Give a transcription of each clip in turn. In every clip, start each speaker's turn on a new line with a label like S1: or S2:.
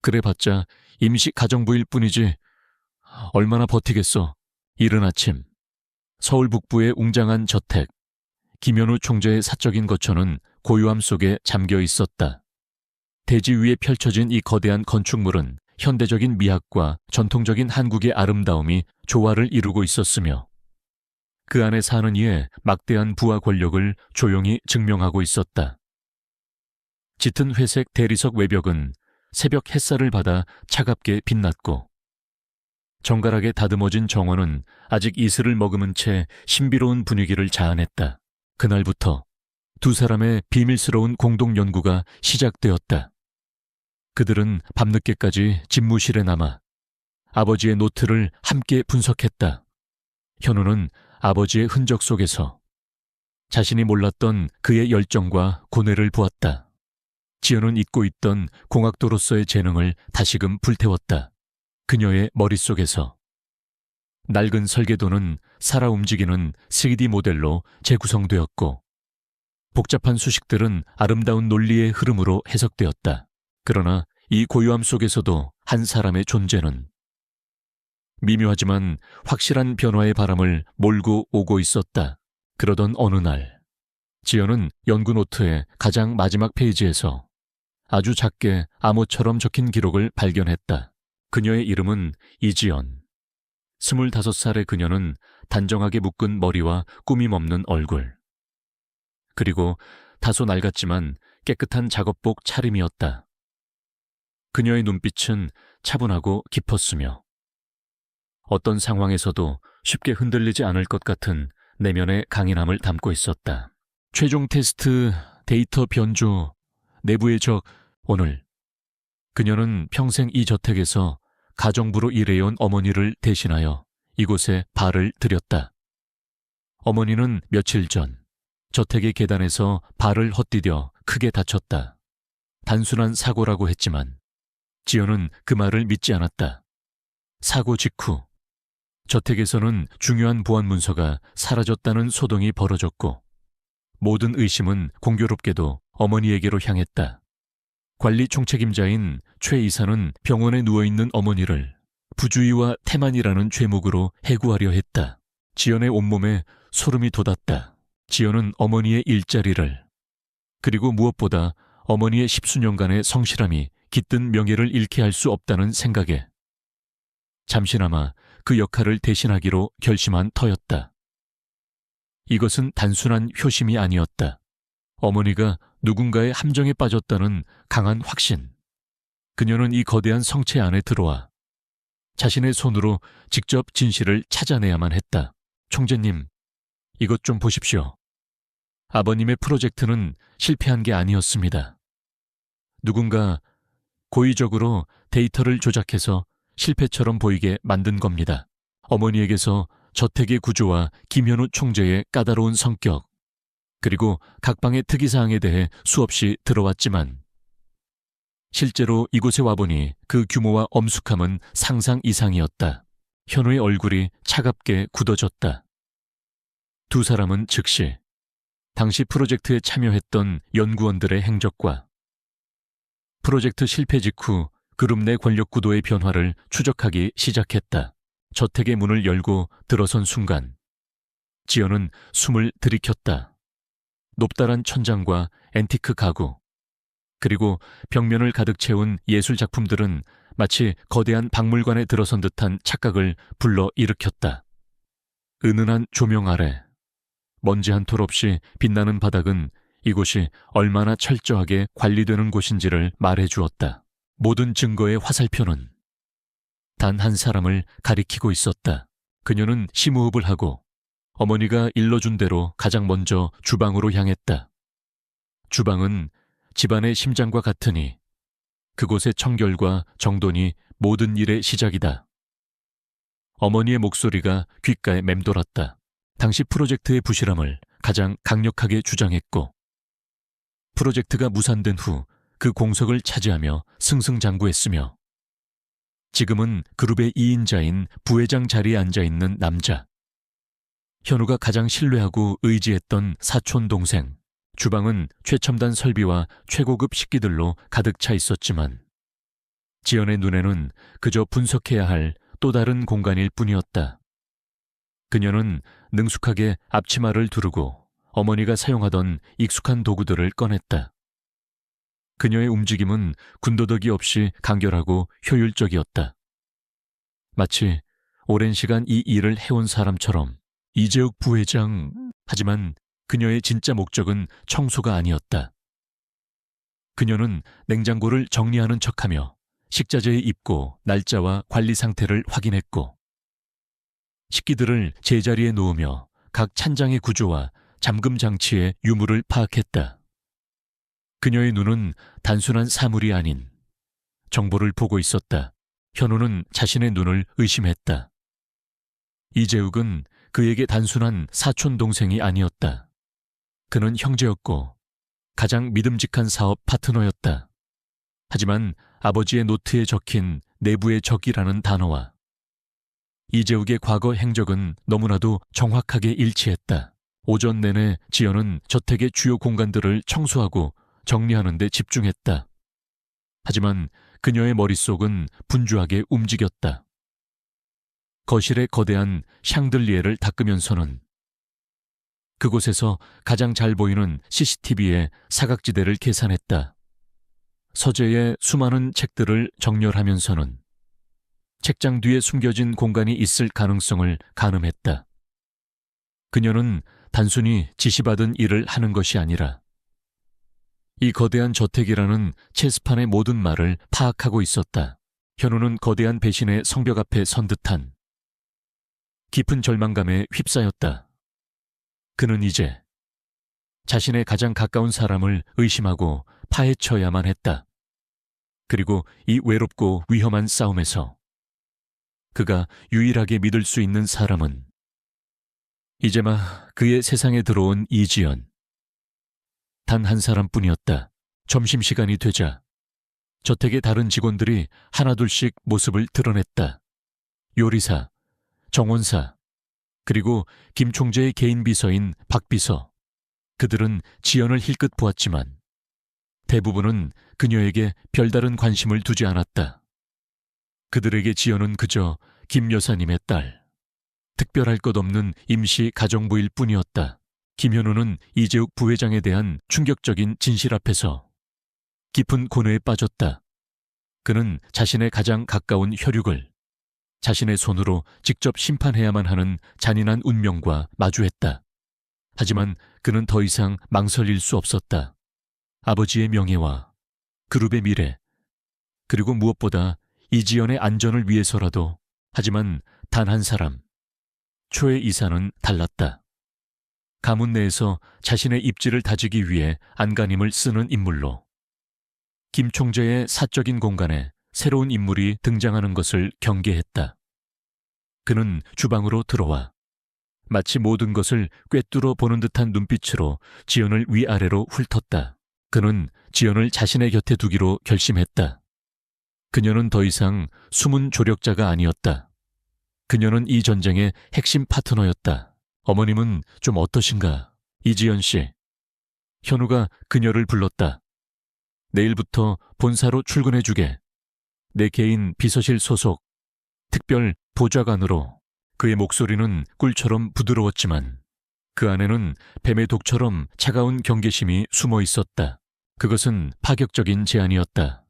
S1: 그래봤자 임시 가정부일 뿐이지 얼마나 버티겠어. 이른 아침 서울 북부의 웅장한 저택, 김현우 총재의 사적인 거처는 고요함 속에 잠겨 있었다. 대지 위에 펼쳐진 이 거대한 건축물은 현대적인 미학과 전통적인 한국의 아름다움이 조화를 이루고 있었으며 그 안에 사는 이의 막대한 부와 권력을 조용히 증명하고 있었다. 짙은 회색 대리석 외벽은 새벽 햇살을 받아 차갑게 빛났고 정갈하게 다듬어진 정원은 아직 이슬을 머금은 채 신비로운 분위기를 자아냈다. 그날부터 두 사람의 비밀스러운 공동 연구가 시작되었다. 그들은 밤늦게까지 집무실에 남아 아버지의 노트를 함께 분석했다. 현우는 아버지의 흔적 속에서 자신이 몰랐던 그의 열정과 고뇌를 보았다. 지연은 잊고 있던 공학도로서의 재능을 다시금 불태웠다. 그녀의 머릿속에서 낡은 설계도는 살아 움직이는 3D 모델로 재구성되었고 복잡한 수식들은 아름다운 논리의 흐름으로 해석되었다. 그러나 이 고요함 속에서도 한 사람의 존재는 미묘하지만 확실한 변화의 바람을 몰고 오고 있었다. 그러던 어느 날 지연은 연구 노트의 가장 마지막 페이지에서 아주 작게 암호처럼 적힌 기록을 발견했다. 그녀의 이름은 이지연. 25살의 그녀는 단정하게 묶은 머리와 꾸밈 없는 얼굴. 그리고 다소 낡았지만 깨끗한 작업복 차림이었다. 그녀의 눈빛은 차분하고 깊었으며 어떤 상황에서도 쉽게 흔들리지 않을 것 같은 내면의 강인함을 담고 있었다. 최종 테스트, 데이터 변조, 내부의 적, 오늘 그녀는 평생 이 저택에서 가정부로 일해온 어머니를 대신하여 이곳에 발을 들였다. 어머니는 며칠 전 저택의 계단에서 발을 헛디뎌 크게 다쳤다. 단순한 사고라고 했지만 지연은 그 말을 믿지 않았다. 사고 직후 저택에서는 중요한 보안 문서가 사라졌다는 소동이 벌어졌고 모든 의심은 공교롭게도 어머니에게로 향했다. 관리 총책임자인 최 이사는 병원에 누워있는 어머니를 부주의와 태만이라는 죄목으로 해고하려 했다. 지연의 온몸에 소름이 돋았다. 지연은 어머니의 일자리를 그리고 무엇보다 어머니의 10수년간의 성실함이 깃든 명예를 잃게 할 수 없다는 생각에 잠시나마 그 역할을 대신하기로 결심한 터였다. 이것은 단순한 효심이 아니었다. 어머니가 누군가의 함정에 빠졌다는 강한 확신. 그녀는 이 거대한 성체 안에 들어와 자신의 손으로 직접 진실을 찾아내야만 했다. 총재님, 이것 좀 보십시오. 아버님의 프로젝트는 실패한 게 아니었습니다. 누군가 고의적으로 데이터를 조작해서 실패처럼 보이게 만든 겁니다. 어머니에게서 저택의 구조와 김현우 총재의 까다로운 성격, 그리고 각 방의 특이사항에 대해 수없이 들어왔지만 실제로 이곳에 와보니 그 규모와 엄숙함은 상상 이상이었다. 현우의 얼굴이 차갑게 굳어졌다. 두 사람은 즉시 당시 프로젝트에 참여했던 연구원들의 행적과 프로젝트 실패 직후 그룹 내 권력 구도의 변화를 추적하기 시작했다. 저택의 문을 열고 들어선 순간 지연은 숨을 들이켰다. 높다란 천장과 앤티크 가구, 그리고 벽면을 가득 채운 예술 작품들은 마치 거대한 박물관에 들어선 듯한 착각을 불러일으켰다. 은은한 조명 아래 먼지 한 톨 없이 빛나는 바닥은 이곳이 얼마나 철저하게 관리되는 곳인지를 말해주었다. 모든 증거의 화살표는 단 한 사람을 가리키고 있었다. 그녀는 심호흡을 하고 어머니가 일러준 대로 가장 먼저 주방으로 향했다. 주방은 집안의 심장과 같으니 그곳의 청결과 정돈이 모든 일의 시작이다. 어머니의 목소리가 귓가에 맴돌았다. 당시 프로젝트의 부실함을 가장 강력하게 주장했고 프로젝트가 무산된 후 그 공석을 차지하며 승승장구했으며 지금은 그룹의 2인자인 부회장 자리에 앉아있는 남자. 현우가 가장 신뢰하고 의지했던 사촌 동생. 주방은 최첨단 설비와 최고급 식기들로 가득 차 있었지만 지연의 눈에는 그저 분석해야 할 또 다른 공간일 뿐이었다. 그녀는 능숙하게 앞치마를 두르고 어머니가 사용하던 익숙한 도구들을 꺼냈다. 그녀의 움직임은 군더더기 없이 간결하고 효율적이었다. 마치 오랜 시간 이 일을 해온 사람처럼. 이재욱 부회장. 하지만 그녀의 진짜 목적은 청소가 아니었다. 그녀는 냉장고를 정리하는 척하며 식자재의 입고 날짜와 관리 상태를 확인했고, 식기들을 제자리에 놓으며 각 찬장의 구조와 잠금 장치의 유무를 파악했다. 그녀의 눈은 단순한 사물이 아닌 정보를 보고 있었다. 현우는 자신의 눈을 의심했다. 이재욱은 그에게 단순한 사촌 동생이 아니었다. 그는 형제였고 가장 믿음직한 사업 파트너였다. 하지만 아버지의 노트에 적힌 내부의 적이라는 단어와 이재욱의 과거 행적은 너무나도 정확하게 일치했다. 오전 내내 지연은 저택의 주요 공간들을 청소하고 정리하는 데 집중했다. 하지만 그녀의 머릿속은 분주하게 움직였다. 거실의 거대한 샹들리에를 닦으면서는 그곳에서 가장 잘 보이는 CCTV의 사각지대를 계산했다. 서재의 수많은 책들을 정렬하면서는 책장 뒤에 숨겨진 공간이 있을 가능성을 가늠했다. 그녀는 단순히 지시받은 일을 하는 것이 아니라 이 거대한 저택이라는 체스판의 모든 말을 파악하고 있었다. 현우는 거대한 배신의 성벽 앞에 선 듯한 깊은 절망감에 휩싸였다. 그는 이제 자신의 가장 가까운 사람을 의심하고 파헤쳐야만 했다. 그리고 이 외롭고 위험한 싸움에서 그가 유일하게 믿을 수 있는 사람은 이제마 그의 세상에 들어온 이지연. 단 한 사람뿐이었다. 점심시간이 되자 저택의 다른 직원들이 하나둘씩 모습을 드러냈다. 요리사, 정원사, 그리고 김 총재의 개인 비서인 박 비서. 그들은 지연을 힐끗 보았지만 대부분은 그녀에게 별다른 관심을 두지 않았다. 그들에게 지연은 그저 김 여사님의 딸, 특별할 것 없는 임시 가정부일 뿐이었다. 김현우는 이재욱 부회장에 대한 충격적인 진실 앞에서 깊은 고뇌에 빠졌다. 그는 자신의 가장 가까운 혈육을 자신의 손으로 직접 심판해야만 하는 잔인한 운명과 마주했다. 하지만 그는 더 이상 망설일 수 없었다. 아버지의 명예와 그룹의 미래, 그리고 무엇보다 이지연의 안전을 위해서라도. 하지만 단 한 사람, 초의 이사는 달랐다. 가문 내에서 자신의 입지를 다지기 위해 안간힘을 쓰는 인물로 김 총재의 사적인 공간에 새로운 인물이 등장하는 것을 경계했다. 그는 주방으로 들어와 마치 모든 것을 꿰뚫어 보는 듯한 눈빛으로 지연을 위아래로 훑었다. 그는 지연을 자신의 곁에 두기로 결심했다. 그녀는 더 이상 숨은 조력자가 아니었다. 그녀는 이 전쟁의 핵심 파트너였다. 어머님은 좀 어떠신가? 이지연 씨. 현우가 그녀를 불렀다. 내일부터 본사로 출근해주게. 내 개인 비서실 소속 특별 보좌관으로. 그의 목소리는 꿀처럼 부드러웠지만 그 안에는 뱀의 독처럼 차가운 경계심이 숨어 있었다. 그것은 파격적인 제안이었다.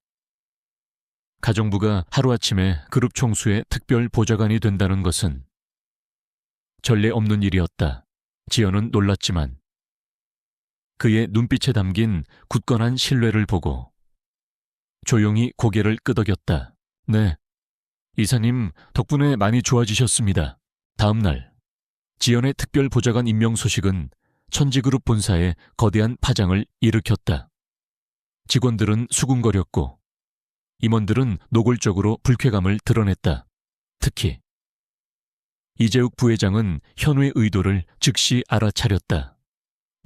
S1: 가정부가 하루아침에 그룹 총수의 특별 보좌관이 된다는 것은 전례 없는 일이었다. 지연은 놀랐지만 그의 눈빛에 담긴 굳건한 신뢰를 보고 조용히 고개를 끄덕였다. 네, 이사님 덕분에 많이 좋아지셨습니다. 다음 날 지연의 특별 보좌관 임명 소식은 천지그룹 본사에 거대한 파장을 일으켰다. 직원들은 수군거렸고 임원들은 노골적으로 불쾌감을 드러냈다. 특히 이재욱 부회장은 현우의 의도를 즉시 알아차렸다.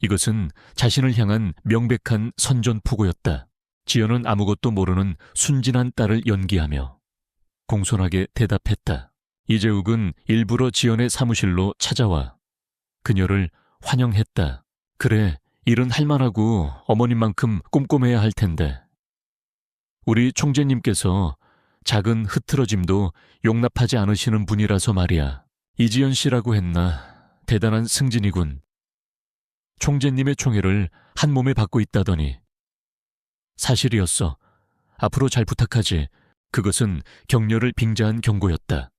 S1: 이것은 자신을 향한 명백한 선전포고였다. 지연은 아무것도 모르는 순진한 딸을 연기하며 공손하게 대답했다. 이재욱은 일부러 지연의 사무실로 찾아와 그녀를 환영했다. 그래, 일은 할만하고 어머님만큼 꼼꼼해야 할 텐데. 우리 총재님께서 작은 흐트러짐도 용납하지 않으시는 분이라서 말이야. 이지연 씨라고 했나? 대단한 승진이군. 총재님의 총애를 한 몸에 받고 있다더니. 사실이었어. 앞으로 잘 부탁하지. 그것은 격려를 빙자한 경고였다.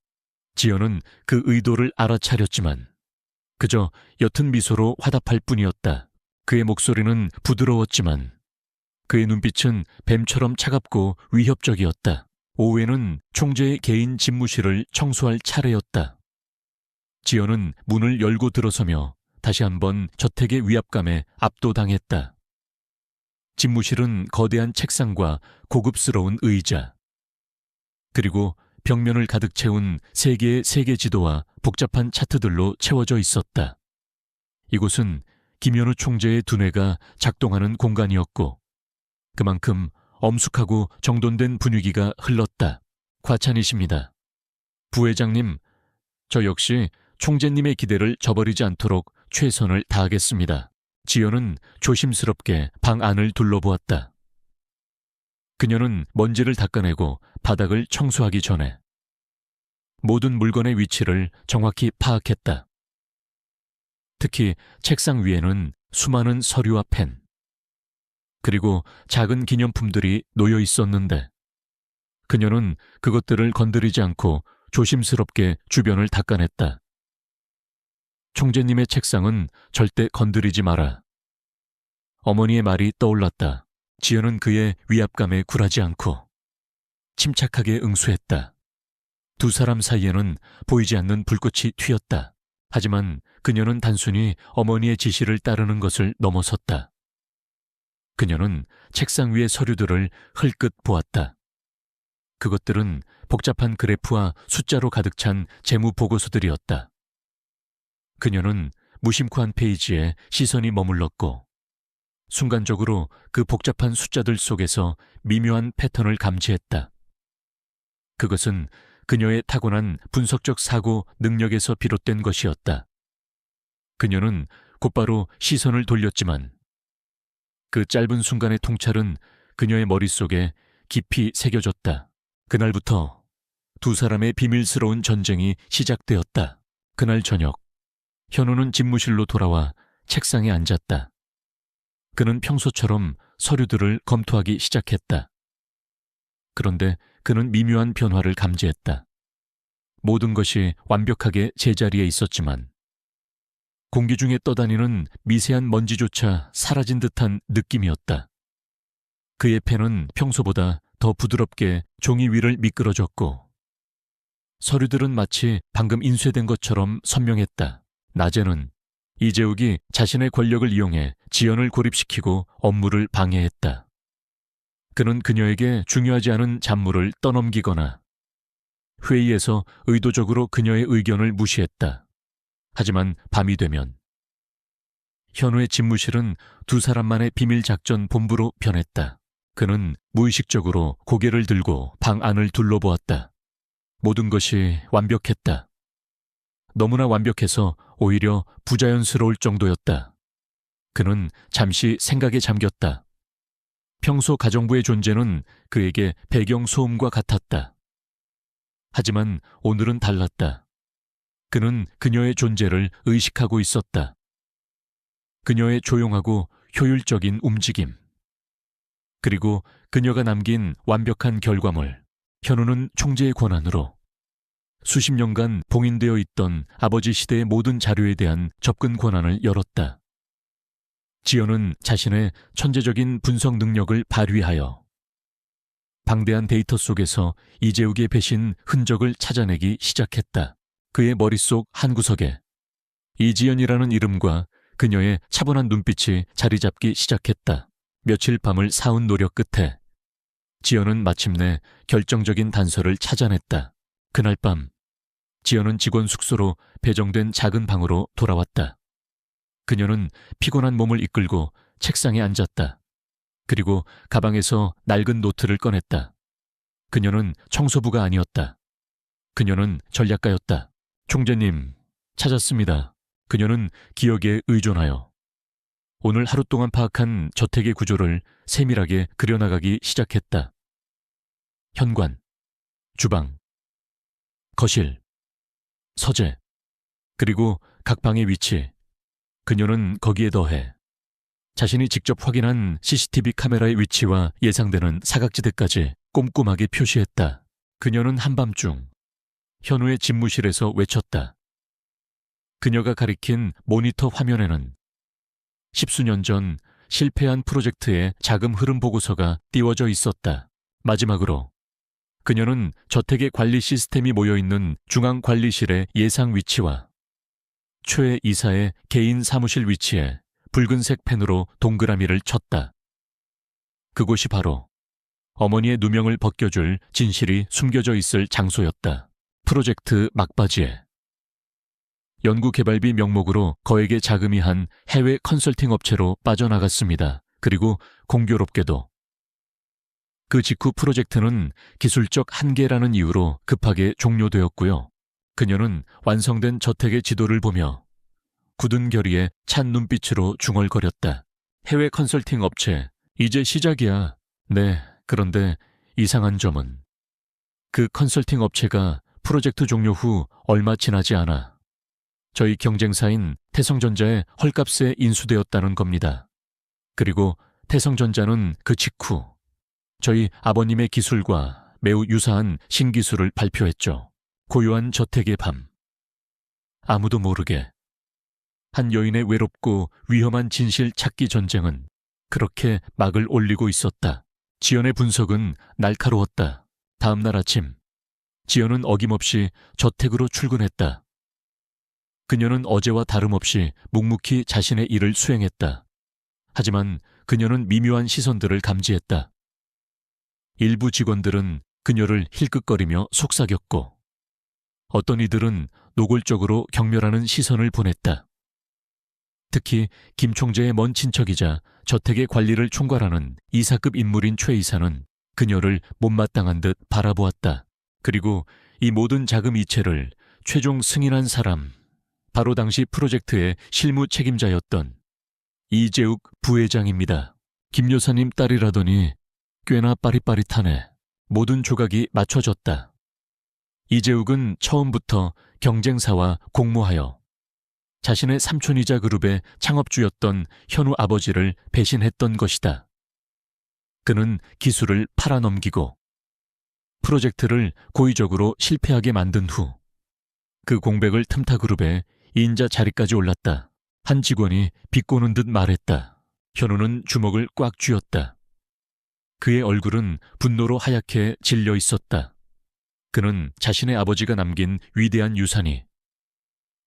S1: 지연은 그 의도를 알아차렸지만 그저 옅은 미소로 화답할 뿐이었다. 그의 목소리는 부드러웠지만 그의 눈빛은 뱀처럼 차갑고 위협적이었다. 오후에는 총재의 개인 집무실을 청소할 차례였다. 지연은 문을 열고 들어서며 다시 한번 저택의 위압감에 압도당했다. 집무실은 거대한 책상과 고급스러운 의자, 그리고 벽면을 가득 채운 3개의 세계 지도와 복잡한 차트들로 채워져 있었다. 이곳은 김현우 총재의 두뇌가 작동하는 공간이었고 그만큼 엄숙하고 정돈된 분위기가 흘렀다. 과찬이십니다. 부회장님, 저 역시 총재님의 기대를 저버리지 않도록 최선을 다하겠습니다. 지연은 조심스럽게 방 안을 둘러보았다. 그녀는 먼지를 닦아내고 바닥을 청소하기 전에 모든 물건의 위치를 정확히 파악했다. 특히 책상 위에는 수많은 서류와 펜, 그리고 작은 기념품들이 놓여 있었는데 그녀는 그것들을 건드리지 않고 조심스럽게 주변을 닦아냈다. 총재님의 책상은 절대 건드리지 마라. 어머니의 말이 떠올랐다. 지연은 그의 위압감에 굴하지 않고 침착하게 응수했다. 두 사람 사이에는 보이지 않는 불꽃이 튀었다. 하지만 그녀는 단순히 어머니의 지시를 따르는 것을 넘어섰다. 그녀는 책상 위의 서류들을 흘끗 보았다. 그것들은 복잡한 그래프와 숫자로 가득 찬 재무 보고서들이었다. 그녀는 무심코 한 페이지에 시선이 머물렀고 순간적으로 그 복잡한 숫자들 속에서 미묘한 패턴을 감지했다. 그것은 그녀의 타고난 분석적 사고 능력에서 비롯된 것이었다. 그녀는 곧바로 시선을 돌렸지만 그 짧은 순간의 통찰은 그녀의 머릿속에 깊이 새겨졌다. 그날부터 두 사람의 비밀스러운 전쟁이 시작되었다. 그날 저녁, 현우는 집무실로 돌아와 책상에 앉았다. 그는 평소처럼 서류들을 검토하기 시작했다. 그런데 그는 미묘한 변화를 감지했다. 모든 것이 완벽하게 제자리에 있었지만 공기 중에 떠다니는 미세한 먼지조차 사라진 듯한 느낌이었다. 그의 펜은 평소보다 더 부드럽게 종이 위를 미끄러졌고 서류들은 마치 방금 인쇄된 것처럼 선명했다. 낮에는 이재욱이 자신의 권력을 이용해 지연을 고립시키고 업무를 방해했다. 그는 그녀에게 중요하지 않은 잡무를 떠넘기거나 회의에서 의도적으로 그녀의 의견을 무시했다. 하지만 밤이 되면 현우의 집무실은 두 사람만의 비밀작전 본부로 변했다. 그는 무의식적으로 고개를 들고 방 안을 둘러보았다. 모든 것이 완벽했다. 너무나 완벽해서 오히려 부자연스러울 정도였다. 그는 잠시 생각에 잠겼다. 평소 가정부의 존재는 그에게 배경 소음과 같았다. 하지만 오늘은 달랐다. 그는 그녀의 존재를 의식하고 있었다. 그녀의 조용하고 효율적인 움직임, 그리고 그녀가 남긴 완벽한 결과물. 현우는 총재의 권한으로 수십 년간 봉인되어 있던 아버지 시대의 모든 자료에 대한 접근 권한을 열었다. 지연은 자신의 천재적인 분석 능력을 발휘하여 방대한 데이터 속에서 이재욱의 배신 흔적을 찾아내기 시작했다. 그의 머릿속 한구석에 이지연이라는 이름과 그녀의 차분한 눈빛이 자리 잡기 시작했다. 며칠 밤을 사운 노력 끝에 지연은 마침내 결정적인 단서를 찾아냈다. 그날 밤 지연은 직원 숙소로 배정된 작은 방으로 돌아왔다. 그녀는 피곤한 몸을 이끌고 책상에 앉았다. 그리고 가방에서 낡은 노트를 꺼냈다. 그녀는 청소부가 아니었다. 그녀는 전략가였다. 총재님, 찾았습니다. 그녀는 기억에 의존하여 오늘 하루 동안 파악한 저택의 구조를 세밀하게 그려나가기 시작했다. 현관, 주방, 거실, 서재, 그리고 각 방의 위치. 그녀는 거기에 더해 자신이 직접 확인한 CCTV 카메라의 위치와 예상되는 사각지대까지 꼼꼼하게 표시했다. 그녀는 한밤중 현우의 집무실에서 외쳤다. 그녀가 가리킨 모니터 화면에는 십수년 전 실패한 프로젝트의 자금 흐름 보고서가 띄워져 있었다. 마지막으로 그녀는 저택의 관리 시스템이 모여있는 중앙관리실의 예상 위치와 최 이사의 개인 사무실 위치에 붉은색 펜으로 동그라미를 쳤다. 그곳이 바로 어머니의 누명을 벗겨줄 진실이 숨겨져 있을 장소였다. 프로젝트 막바지에 연구개발비 명목으로 거액의 자금이 한 해외 컨설팅 업체로 빠져나갔습니다. 그리고 공교롭게도 그 직후 프로젝트는 기술적 한계라는 이유로 급하게 종료되었고요. 그녀는 완성된 저택의 지도를 보며 굳은 결의에 찬 눈빛으로 중얼거렸다. 해외 컨설팅 업체, 이제 시작이야. 네, 그런데 이상한 점은 그 컨설팅 업체가 프로젝트 종료 후 얼마 지나지 않아 저희 경쟁사인 태성전자의 헐값에 인수되었다는 겁니다. 그리고 태성전자는 그 직후 저희 아버님의 기술과 매우 유사한 신기술을 발표했죠. 고요한 저택의 밤. 아무도 모르게 한 여인의 외롭고 위험한 진실 찾기 전쟁은 그렇게 막을 올리고 있었다. 지연의 분석은 날카로웠다. 다음 날 아침, 지연은 어김없이 저택으로 출근했다. 그녀는 어제와 다름없이 묵묵히 자신의 일을 수행했다. 하지만 그녀는 미묘한 시선들을 감지했다. 일부 직원들은 그녀를 힐끗거리며 속삭였고 어떤 이들은 노골적으로 경멸하는 시선을 보냈다. 특히 김 총재의 먼 친척이자 저택의 관리를 총괄하는 이사급 인물인 최 이사는 그녀를 못마땅한 듯 바라보았다. 그리고 이 모든 자금 이체를 최종 승인한 사람, 바로 당시 프로젝트의 실무 책임자였던 이재욱 부회장입니다. 김 여사님 딸이라더니 꽤나 빠릿빠릿하네. 모든 조각이 맞춰졌다. 이재욱은 처음부터 경쟁사와 공모하여 자신의 삼촌이자 그룹의 창업주였던 현우 아버지를 배신했던 것이다. 그는 기술을 팔아넘기고 프로젝트를 고의적으로 실패하게 만든 후 그 공백을 틈타 그룹에 인자 자리까지 올랐다. 한 직원이 비꼬는 듯 말했다. 현우는 주먹을 꽉 쥐었다. 그의 얼굴은 분노로 하얗게 질려 있었다. 그는 자신의 아버지가 남긴 위대한 유산이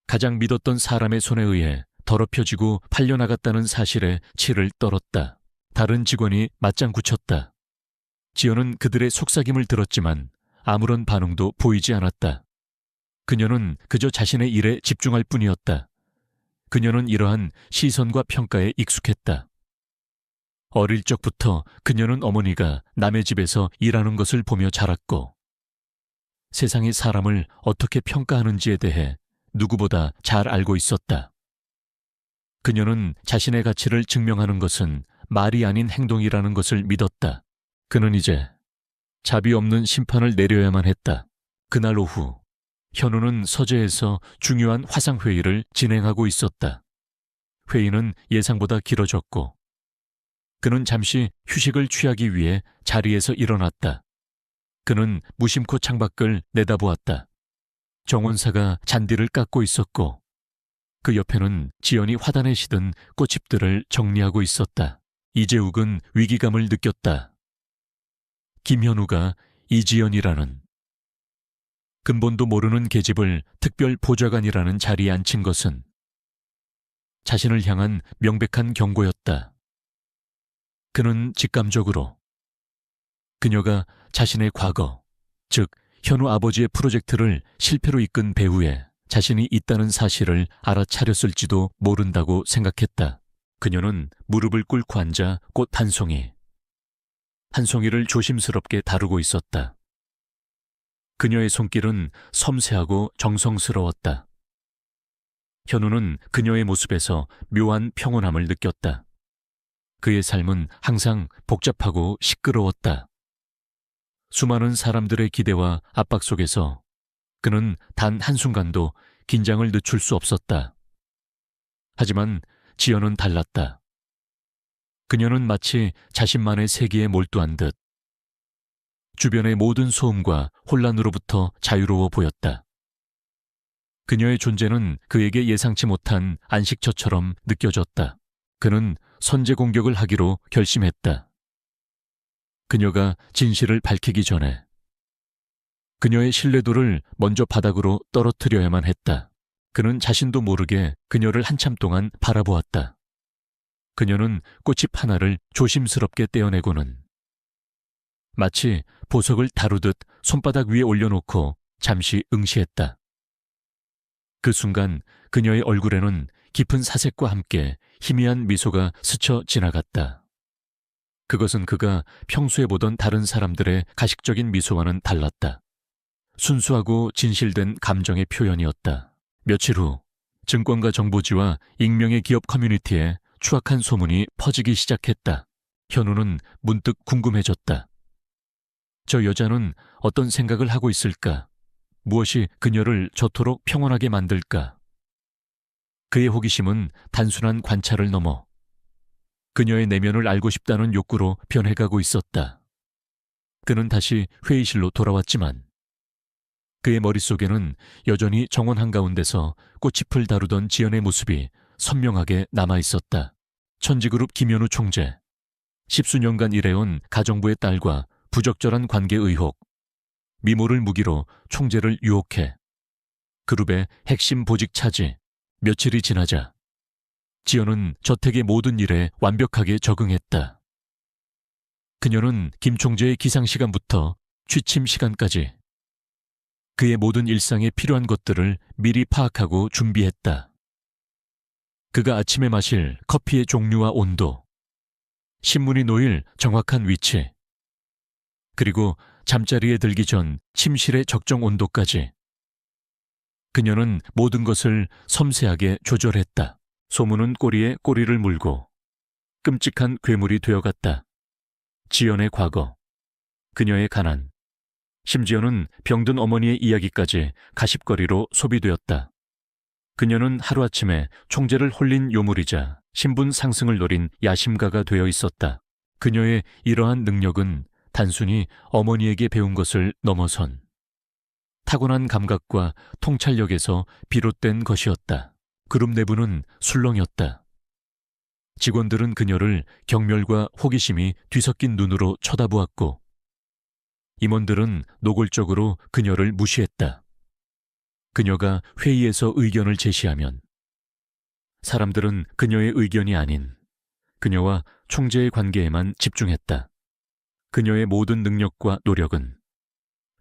S1: 가장 믿었던 사람의 손에 의해 더럽혀지고 팔려나갔다는 사실에 치를 떨었다. 다른 직원이 맞장구 쳤다. 지연은 그들의 속삭임을 들었지만 아무런 반응도 보이지 않았다. 그녀는 그저 자신의 일에 집중할 뿐이었다. 그녀는 이러한 시선과 평가에 익숙했다. 어릴 적부터 그녀는 어머니가 남의 집에서 일하는 것을 보며 자랐고 세상이 사람을 어떻게 평가하는지에 대해 누구보다 잘 알고 있었다. 그녀는 자신의 가치를 증명하는 것은 말이 아닌 행동이라는 것을 믿었다. 그는 이제 자비 없는 심판을 내려야만 했다. 그날 오후 현우는 서재에서 중요한 화상회의를 진행하고 있었다. 회의는 예상보다 길어졌고 그는 잠시 휴식을 취하기 위해 자리에서 일어났다. 그는 무심코 창밖을 내다보았다. 정원사가 잔디를 깎고 있었고 그 옆에는 지연이 화단에 시든 꽃잎들을 정리하고 있었다. 이재욱은 위기감을 느꼈다. 김현우가 이지연이라는 근본도 모르는 계집을 특별 보좌관이라는 자리에 앉힌 것은 자신을 향한 명백한 경고였다. 그는 직감적으로 그녀가 자신의 과거, 즉 현우 아버지의 프로젝트를 실패로 이끈 배후에 자신이 있다는 사실을 알아차렸을지도 모른다고 생각했다. 그녀는 무릎을 꿇고 앉아 꽃 한 송이를 조심스럽게 다루고 있었다. 그녀의 손길은 섬세하고 정성스러웠다. 현우는 그녀의 모습에서 묘한 평온함을 느꼈다. 그의 삶은 항상 복잡하고 시끄러웠다. 수많은 사람들의 기대와 압박 속에서 그는 단 한순간도 긴장을 늦출 수 없었다. 하지만 지연은 달랐다. 그녀는 마치 자신만의 세계에 몰두한 듯 주변의 모든 소음과 혼란으로부터 자유로워 보였다. 그녀의 존재는 그에게 예상치 못한 안식처처럼 느껴졌다. 그는 선제 공격을 하기로 결심했다. 그녀가 진실을 밝히기 전에 그녀의 신뢰도를 먼저 바닥으로 떨어뜨려야만 했다. 그는 자신도 모르게 그녀를 한참 동안 바라보았다. 그녀는 꽃잎 하나를 조심스럽게 떼어내고는 마치 보석을 다루듯 손바닥 위에 올려놓고 잠시 응시했다. 그 순간 그녀의 얼굴에는 깊은 사색과 함께 희미한 미소가 스쳐 지나갔다. 그것은 그가 평소에 보던 다른 사람들의 가식적인 미소와는 달랐다. 순수하고 진실된 감정의 표현이었다. 며칠 후 증권가 정보지와 익명의 기업 커뮤니티에 추악한 소문이 퍼지기 시작했다. 현우는 문득 궁금해졌다. 저 여자는 어떤 생각을 하고 있을까? 무엇이 그녀를 저토록 평온하게 만들까? 그의 호기심은 단순한 관찰을 넘어 그녀의 내면을 알고 싶다는 욕구로 변해가고 있었다. 그는 다시 회의실로 돌아왔지만 그의 머릿속에는 여전히 정원 한가운데서 꽃잎을 다루던 지연의 모습이 선명하게 남아있었다. 천지그룹 김현우 총재, 10수년간 일해온 가정부의 딸과 부적절한 관계 의혹, 미모를 무기로 총재를 유혹해 그룹의 핵심 보직 차지. 며칠이 지나자 지연은 저택의 모든 일에 완벽하게 적응했다. 그녀는 김 총재의 기상 시간부터 취침 시간까지 그의 모든 일상에 필요한 것들을 미리 파악하고 준비했다. 그가 아침에 마실 커피의 종류와 온도, 신문이 놓일 정확한 위치, 그리고 잠자리에 들기 전 침실의 적정 온도까지. 그녀는 모든 것을 섬세하게 조절했다. 소문은 꼬리에 꼬리를 물고 끔찍한 괴물이 되어갔다. 지연의 과거, 그녀의 가난, 심지어는 병든 어머니의 이야기까지 가십거리로 소비되었다. 그녀는 하루아침에 총재를 홀린 요물이자 신분 상승을 노린 야심가가 되어 있었다. 그녀의 이러한 능력은 단순히 어머니에게 배운 것을 넘어선 타고난 감각과 통찰력에서 비롯된 것이었다. 그룹 내부는 술렁였다. 직원들은 그녀를 경멸과 호기심이 뒤섞인 눈으로 쳐다보았고 임원들은 노골적으로 그녀를 무시했다. 그녀가 회의에서 의견을 제시하면 사람들은 그녀의 의견이 아닌 그녀와 총재의 관계에만 집중했다. 그녀의 모든 능력과 노력은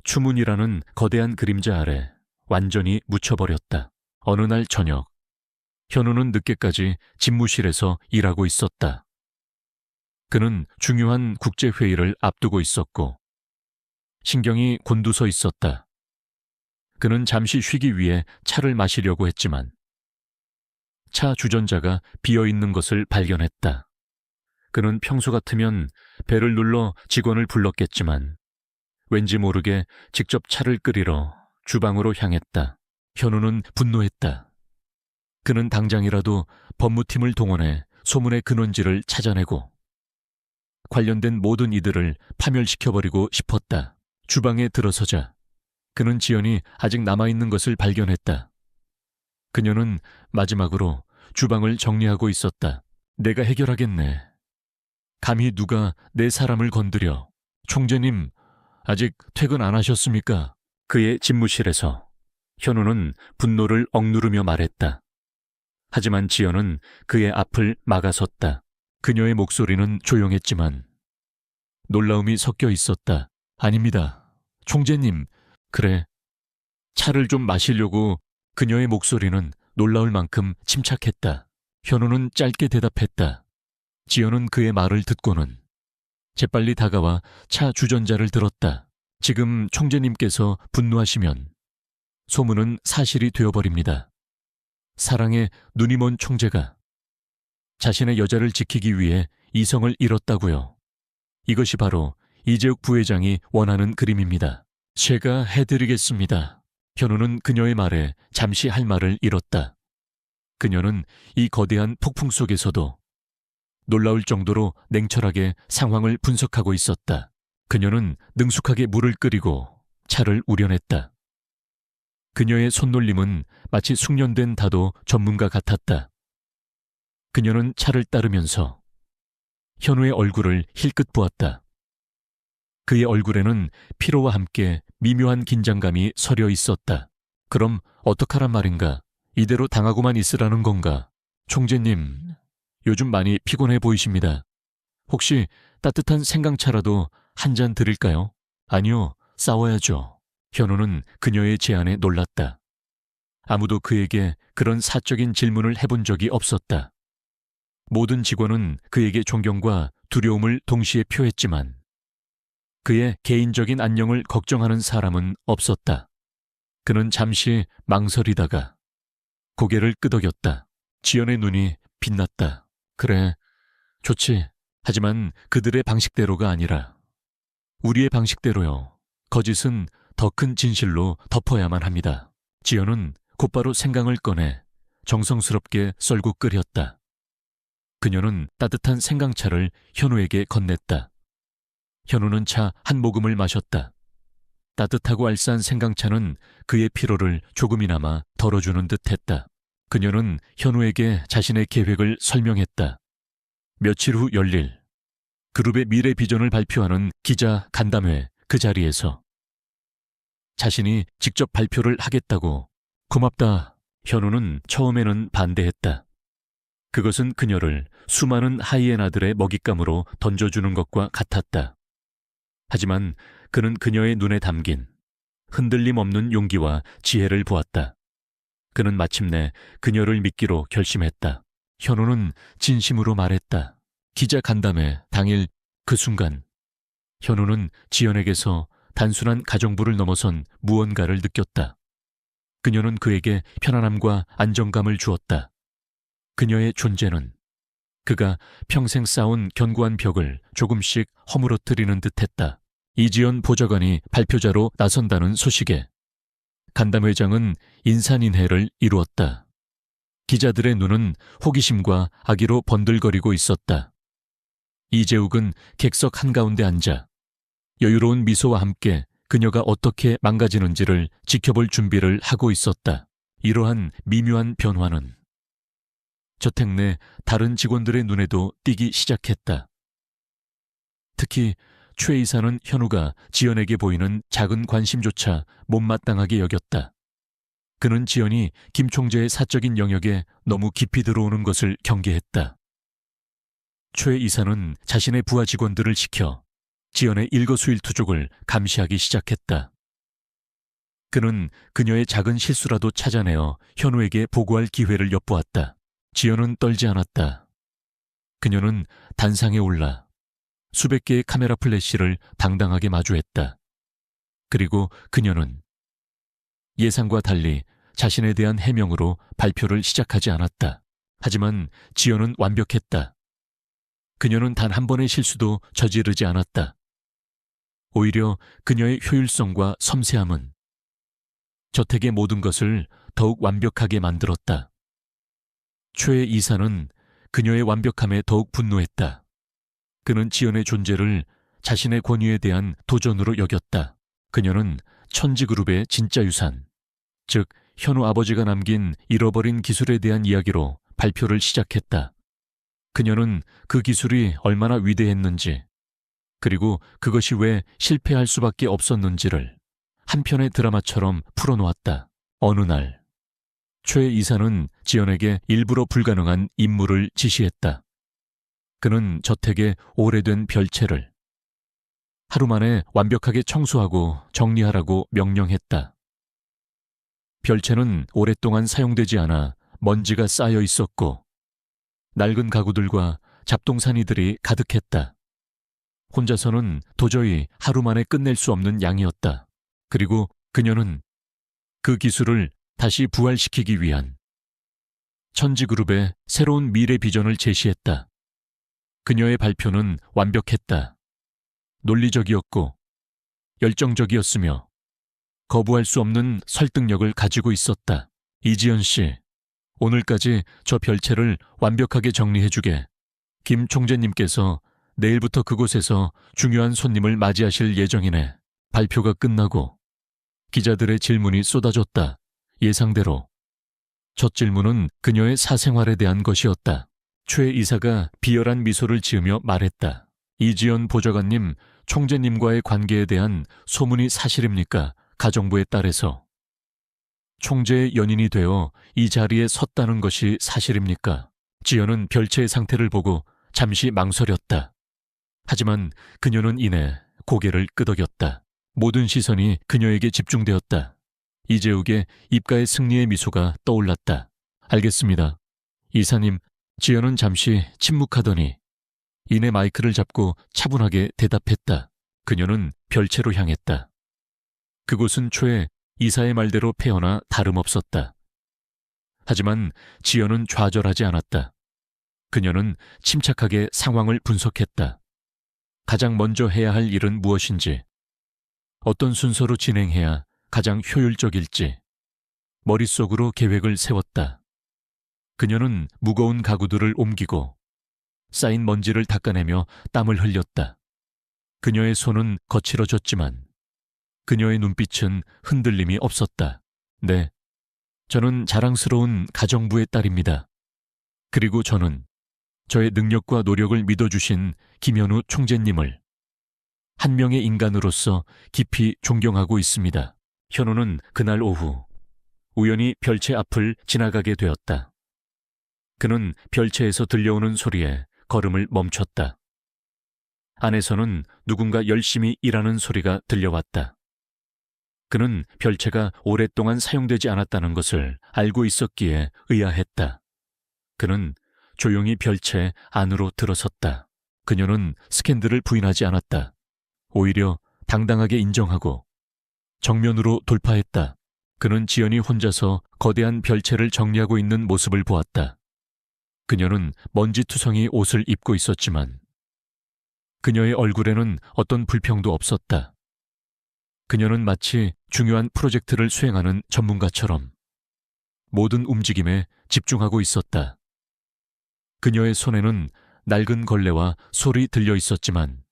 S1: 추문이라는 거대한 그림자 아래 완전히 묻혀버렸다. 어느 날 저녁, 현우는 늦게까지 집무실에서 일하고 있었다. 그는 중요한 국제회의를 앞두고 있었고 신경이 곤두서 있었다. 그는 잠시 쉬기 위해 차를 마시려고 했지만 차 주전자가 비어있는 것을 발견했다. 그는 평소 같으면 벨을 눌러 직원을 불렀겠지만 왠지 모르게 직접 차를 끓이러 주방으로 향했다. 현우는 분노했다. 그는 당장이라도 법무팀을 동원해 소문의 근원지를 찾아내고 관련된 모든 이들을 파멸시켜버리고 싶었다. 주방에 들어서자 그는 지연이 아직 남아있는 것을 발견했다. 그녀는 마지막으로 주방을 정리하고 있었다. 내가 해결하겠네. 감히 누가 내 사람을 건드려. 총재님, 아직 퇴근 안 하셨습니까? 그의 집무실에서 현우는 분노를 억누르며 말했다. 하지만 지연은 그의 앞을 막아섰다. 그녀의 목소리는 조용했지만 놀라움이 섞여 있었다. 아닙니다. 총재님, 그래. 차를 좀 마시려고. 그녀의 목소리는 놀라울 만큼 침착했다. 현우는 짧게 대답했다. 지연은 그의 말을 듣고는 재빨리 다가와 차 주전자를 들었다. 지금 총재님께서 분노하시면 소문은 사실이 되어버립니다. 사랑의 눈이 먼 총재가 자신의 여자를 지키기 위해 이성을 잃었다고요. 이것이 바로 이재욱 부회장이 원하는 그림입니다. 제가 해드리겠습니다. 현우는 그녀의 말에 잠시 할 말을 잃었다. 그녀는 이 거대한 폭풍 속에서도 놀라울 정도로 냉철하게 상황을 분석하고 있었다. 그녀는 능숙하게 물을 끓이고 차를 우려냈다. 그녀의 손놀림은 마치 숙련된 다도 전문가 같았다. 그녀는 차를 따르면서 현우의 얼굴을 힐끗 보았다. 그의 얼굴에는 피로와 함께 미묘한 긴장감이 서려 있었다. 그럼 어떡하란 말인가? 이대로 당하고만 있으라는 건가? 총재님, 요즘 많이 피곤해 보이십니다. 혹시 따뜻한 생강차라도 한 잔 드릴까요? 아니요, 싸워야죠. 현우는 그녀의 제안에 놀랐다. 아무도 그에게 그런 사적인 질문을 해본 적이 없었다. 모든 직원은 그에게 존경과 두려움을 동시에 표했지만 그의 개인적인 안녕을 걱정하는 사람은 없었다. 그는 잠시 망설이다가 고개를 끄덕였다. 지연의 눈이 빛났다. 그래, 좋지. 하지만 그들의 방식대로가 아니라 우리의 방식대로요. 거짓은 더 큰 진실로 덮어야만 합니다. 지연은 곧바로 생강을 꺼내 정성스럽게 썰고 끓였다. 그녀는 따뜻한 생강차를 현우에게 건넸다. 현우는 차 한 모금을 마셨다. 따뜻하고 알싸한 생강차는 그의 피로를 조금이나마 덜어주는 듯했다. 그녀는 현우에게 자신의 계획을 설명했다. 며칠 후 열릴 그룹의 미래 비전을 발표하는 기자 간담회 그 자리에서 자신이 직접 발표를 하겠다고. 고맙다. 현우는 처음에는 반대했다. 그것은 그녀를 수많은 하이에나들의 먹잇감으로 던져주는 것과 같았다. 하지만 그는 그녀의 눈에 담긴 흔들림 없는 용기와 지혜를 보았다. 그는 마침내 그녀를 믿기로 결심했다. 현우는 진심으로 말했다. 기자 간담회 당일 그 순간 현우는 지연에게서 단순한 가정부를 넘어선 무언가를 느꼈다. 그녀는 그에게 편안함과 안정감을 주었다. 그녀의 존재는 그가 평생 쌓은 견고한 벽을 조금씩 허물어뜨리는 듯했다. 이지연 보좌관이 발표자로 나선다는 소식에 간담회장은 인산인해를 이루었다. 기자들의 눈은 호기심과 악의로 번들거리고 있었다. 이재욱은 객석 한가운데 앉아 여유로운 미소와 함께 그녀가 어떻게 망가지는지를 지켜볼 준비를 하고 있었다. 이러한 미묘한 변화는 저택 내 다른 직원들의 눈에도 띄기 시작했다. 특히 최 이사는 현우가 지연에게 보이는 작은 관심조차 못마땅하게 여겼다. 그는 지연이 김 총재의 사적인 영역에 너무 깊이 들어오는 것을 경계했다. 최 이사는 자신의 부하 직원들을 시켜 지연의 일거수일투족을 감시하기 시작했다. 그는 그녀의 작은 실수라도 찾아내어 현우에게 보고할 기회를 엿보았다. 지연은 떨지 않았다. 그녀는 단상에 올라 수백 개의 카메라 플래시를 당당하게 마주했다. 그리고 그녀는 예상과 달리 자신에 대한 해명으로 발표를 시작하지 않았다. 하지만 지연은 완벽했다. 그녀는 단 한 번의 실수도 저지르지 않았다. 오히려 그녀의 효율성과 섬세함은 저택의 모든 것을 더욱 완벽하게 만들었다. 최 이사는 그녀의 완벽함에 더욱 분노했다. 그는 지연의 존재를 자신의 권위에 대한 도전으로 여겼다. 그녀는 천지그룹의 진짜 유산, 즉 현우 아버지가 남긴 잃어버린 기술에 대한 이야기로 발표를 시작했다. 그녀는 그 기술이 얼마나 위대했는지, 그리고 그것이 왜 실패할 수밖에 없었는지를 한 편의 드라마처럼 풀어놓았다. 어느 날 최 이사는 지연에게 일부러 불가능한 임무를 지시했다. 그는 저택의 오래된 별채를 하루 만에 완벽하게 청소하고 정리하라고 명령했다. 별채는 오랫동안 사용되지 않아 먼지가 쌓여 있었고 낡은 가구들과 잡동사니들이 가득했다. 혼자서는 도저히 하루 만에 끝낼 수 없는 양이었다. 그리고 그녀는 그 기술을 다시 부활시키기 위한 천지그룹의 새로운 미래 비전을 제시했다. 그녀의 발표는 완벽했다. 논리적이었고 열정적이었으며 거부할 수 없는 설득력을 가지고 있었다. 이지연 씨, 오늘까지 저 별채를 완벽하게 정리해주게. 김 총재님께서 내일부터 그곳에서 중요한 손님을 맞이하실 예정이네. 발표가 끝나고 기자들의 질문이 쏟아졌다. 예상대로 첫 질문은 그녀의 사생활에 대한 것이었다. 최 이사가 비열한 미소를 지으며 말했다. 이지연 보좌관님, 총재님과의 관계에 대한 소문이 사실입니까? 가정부에 따라서 총재의 연인이 되어 이 자리에 섰다는 것이 사실입니까? 지연은 별채의 상태를 보고 잠시 망설였다. 하지만 그녀는 이내 고개를 끄덕였다. 모든 시선이 그녀에게 집중되었다. 이재욱의 입가에 승리의 미소가 떠올랐다. 알겠습니다. 이사님. 지연은 잠시 침묵하더니 이내 마이크를 잡고 차분하게 대답했다. 그녀는 별채로 향했다. 그곳은 초에 이사의 말대로 패어나 다름없었다. 하지만 지연은 좌절하지 않았다. 그녀는 침착하게 상황을 분석했다. 가장 먼저 해야 할 일은 무엇인지, 어떤 순서로 진행해야 가장 효율적일지 머릿속으로 계획을 세웠다. 그녀는 무거운 가구들을 옮기고 쌓인 먼지를 닦아내며 땀을 흘렸다. 그녀의 손은 거칠어졌지만 그녀의 눈빛은 흔들림이 없었다. 네, 저는 자랑스러운 가정부의 딸입니다. 그리고 저는 저의 능력과 노력을 믿어주신 김현우 총재님을 한 명의 인간으로서 깊이 존경하고 있습니다. 현우는 그날 오후 우연히 별채 앞을 지나가게 되었다. 그는 별채에서 들려오는 소리에 걸음을 멈췄다. 안에서는 누군가 열심히 일하는 소리가 들려왔다. 그는 별채가 오랫동안 사용되지 않았다는 것을 알고 있었기에 의아했다. 그는 조용히 별채 안으로 들어섰다. 그녀는 스캔들을 부인하지 않았다. 오히려 당당하게 인정하고 정면으로 돌파했다. 그는 지연이 혼자서 거대한 별채를 정리하고 있는 모습을 보았다. 그녀는 먼지투성이 옷을 입고 있었지만 그녀의 얼굴에는 어떤 불평도 없었다. 그녀는 마치 중요한 프로젝트를 수행하는 전문가처럼 모든 움직임에 집중하고 있었다. 그녀의 손에는 낡은 걸레와 솔이 들려 있었지만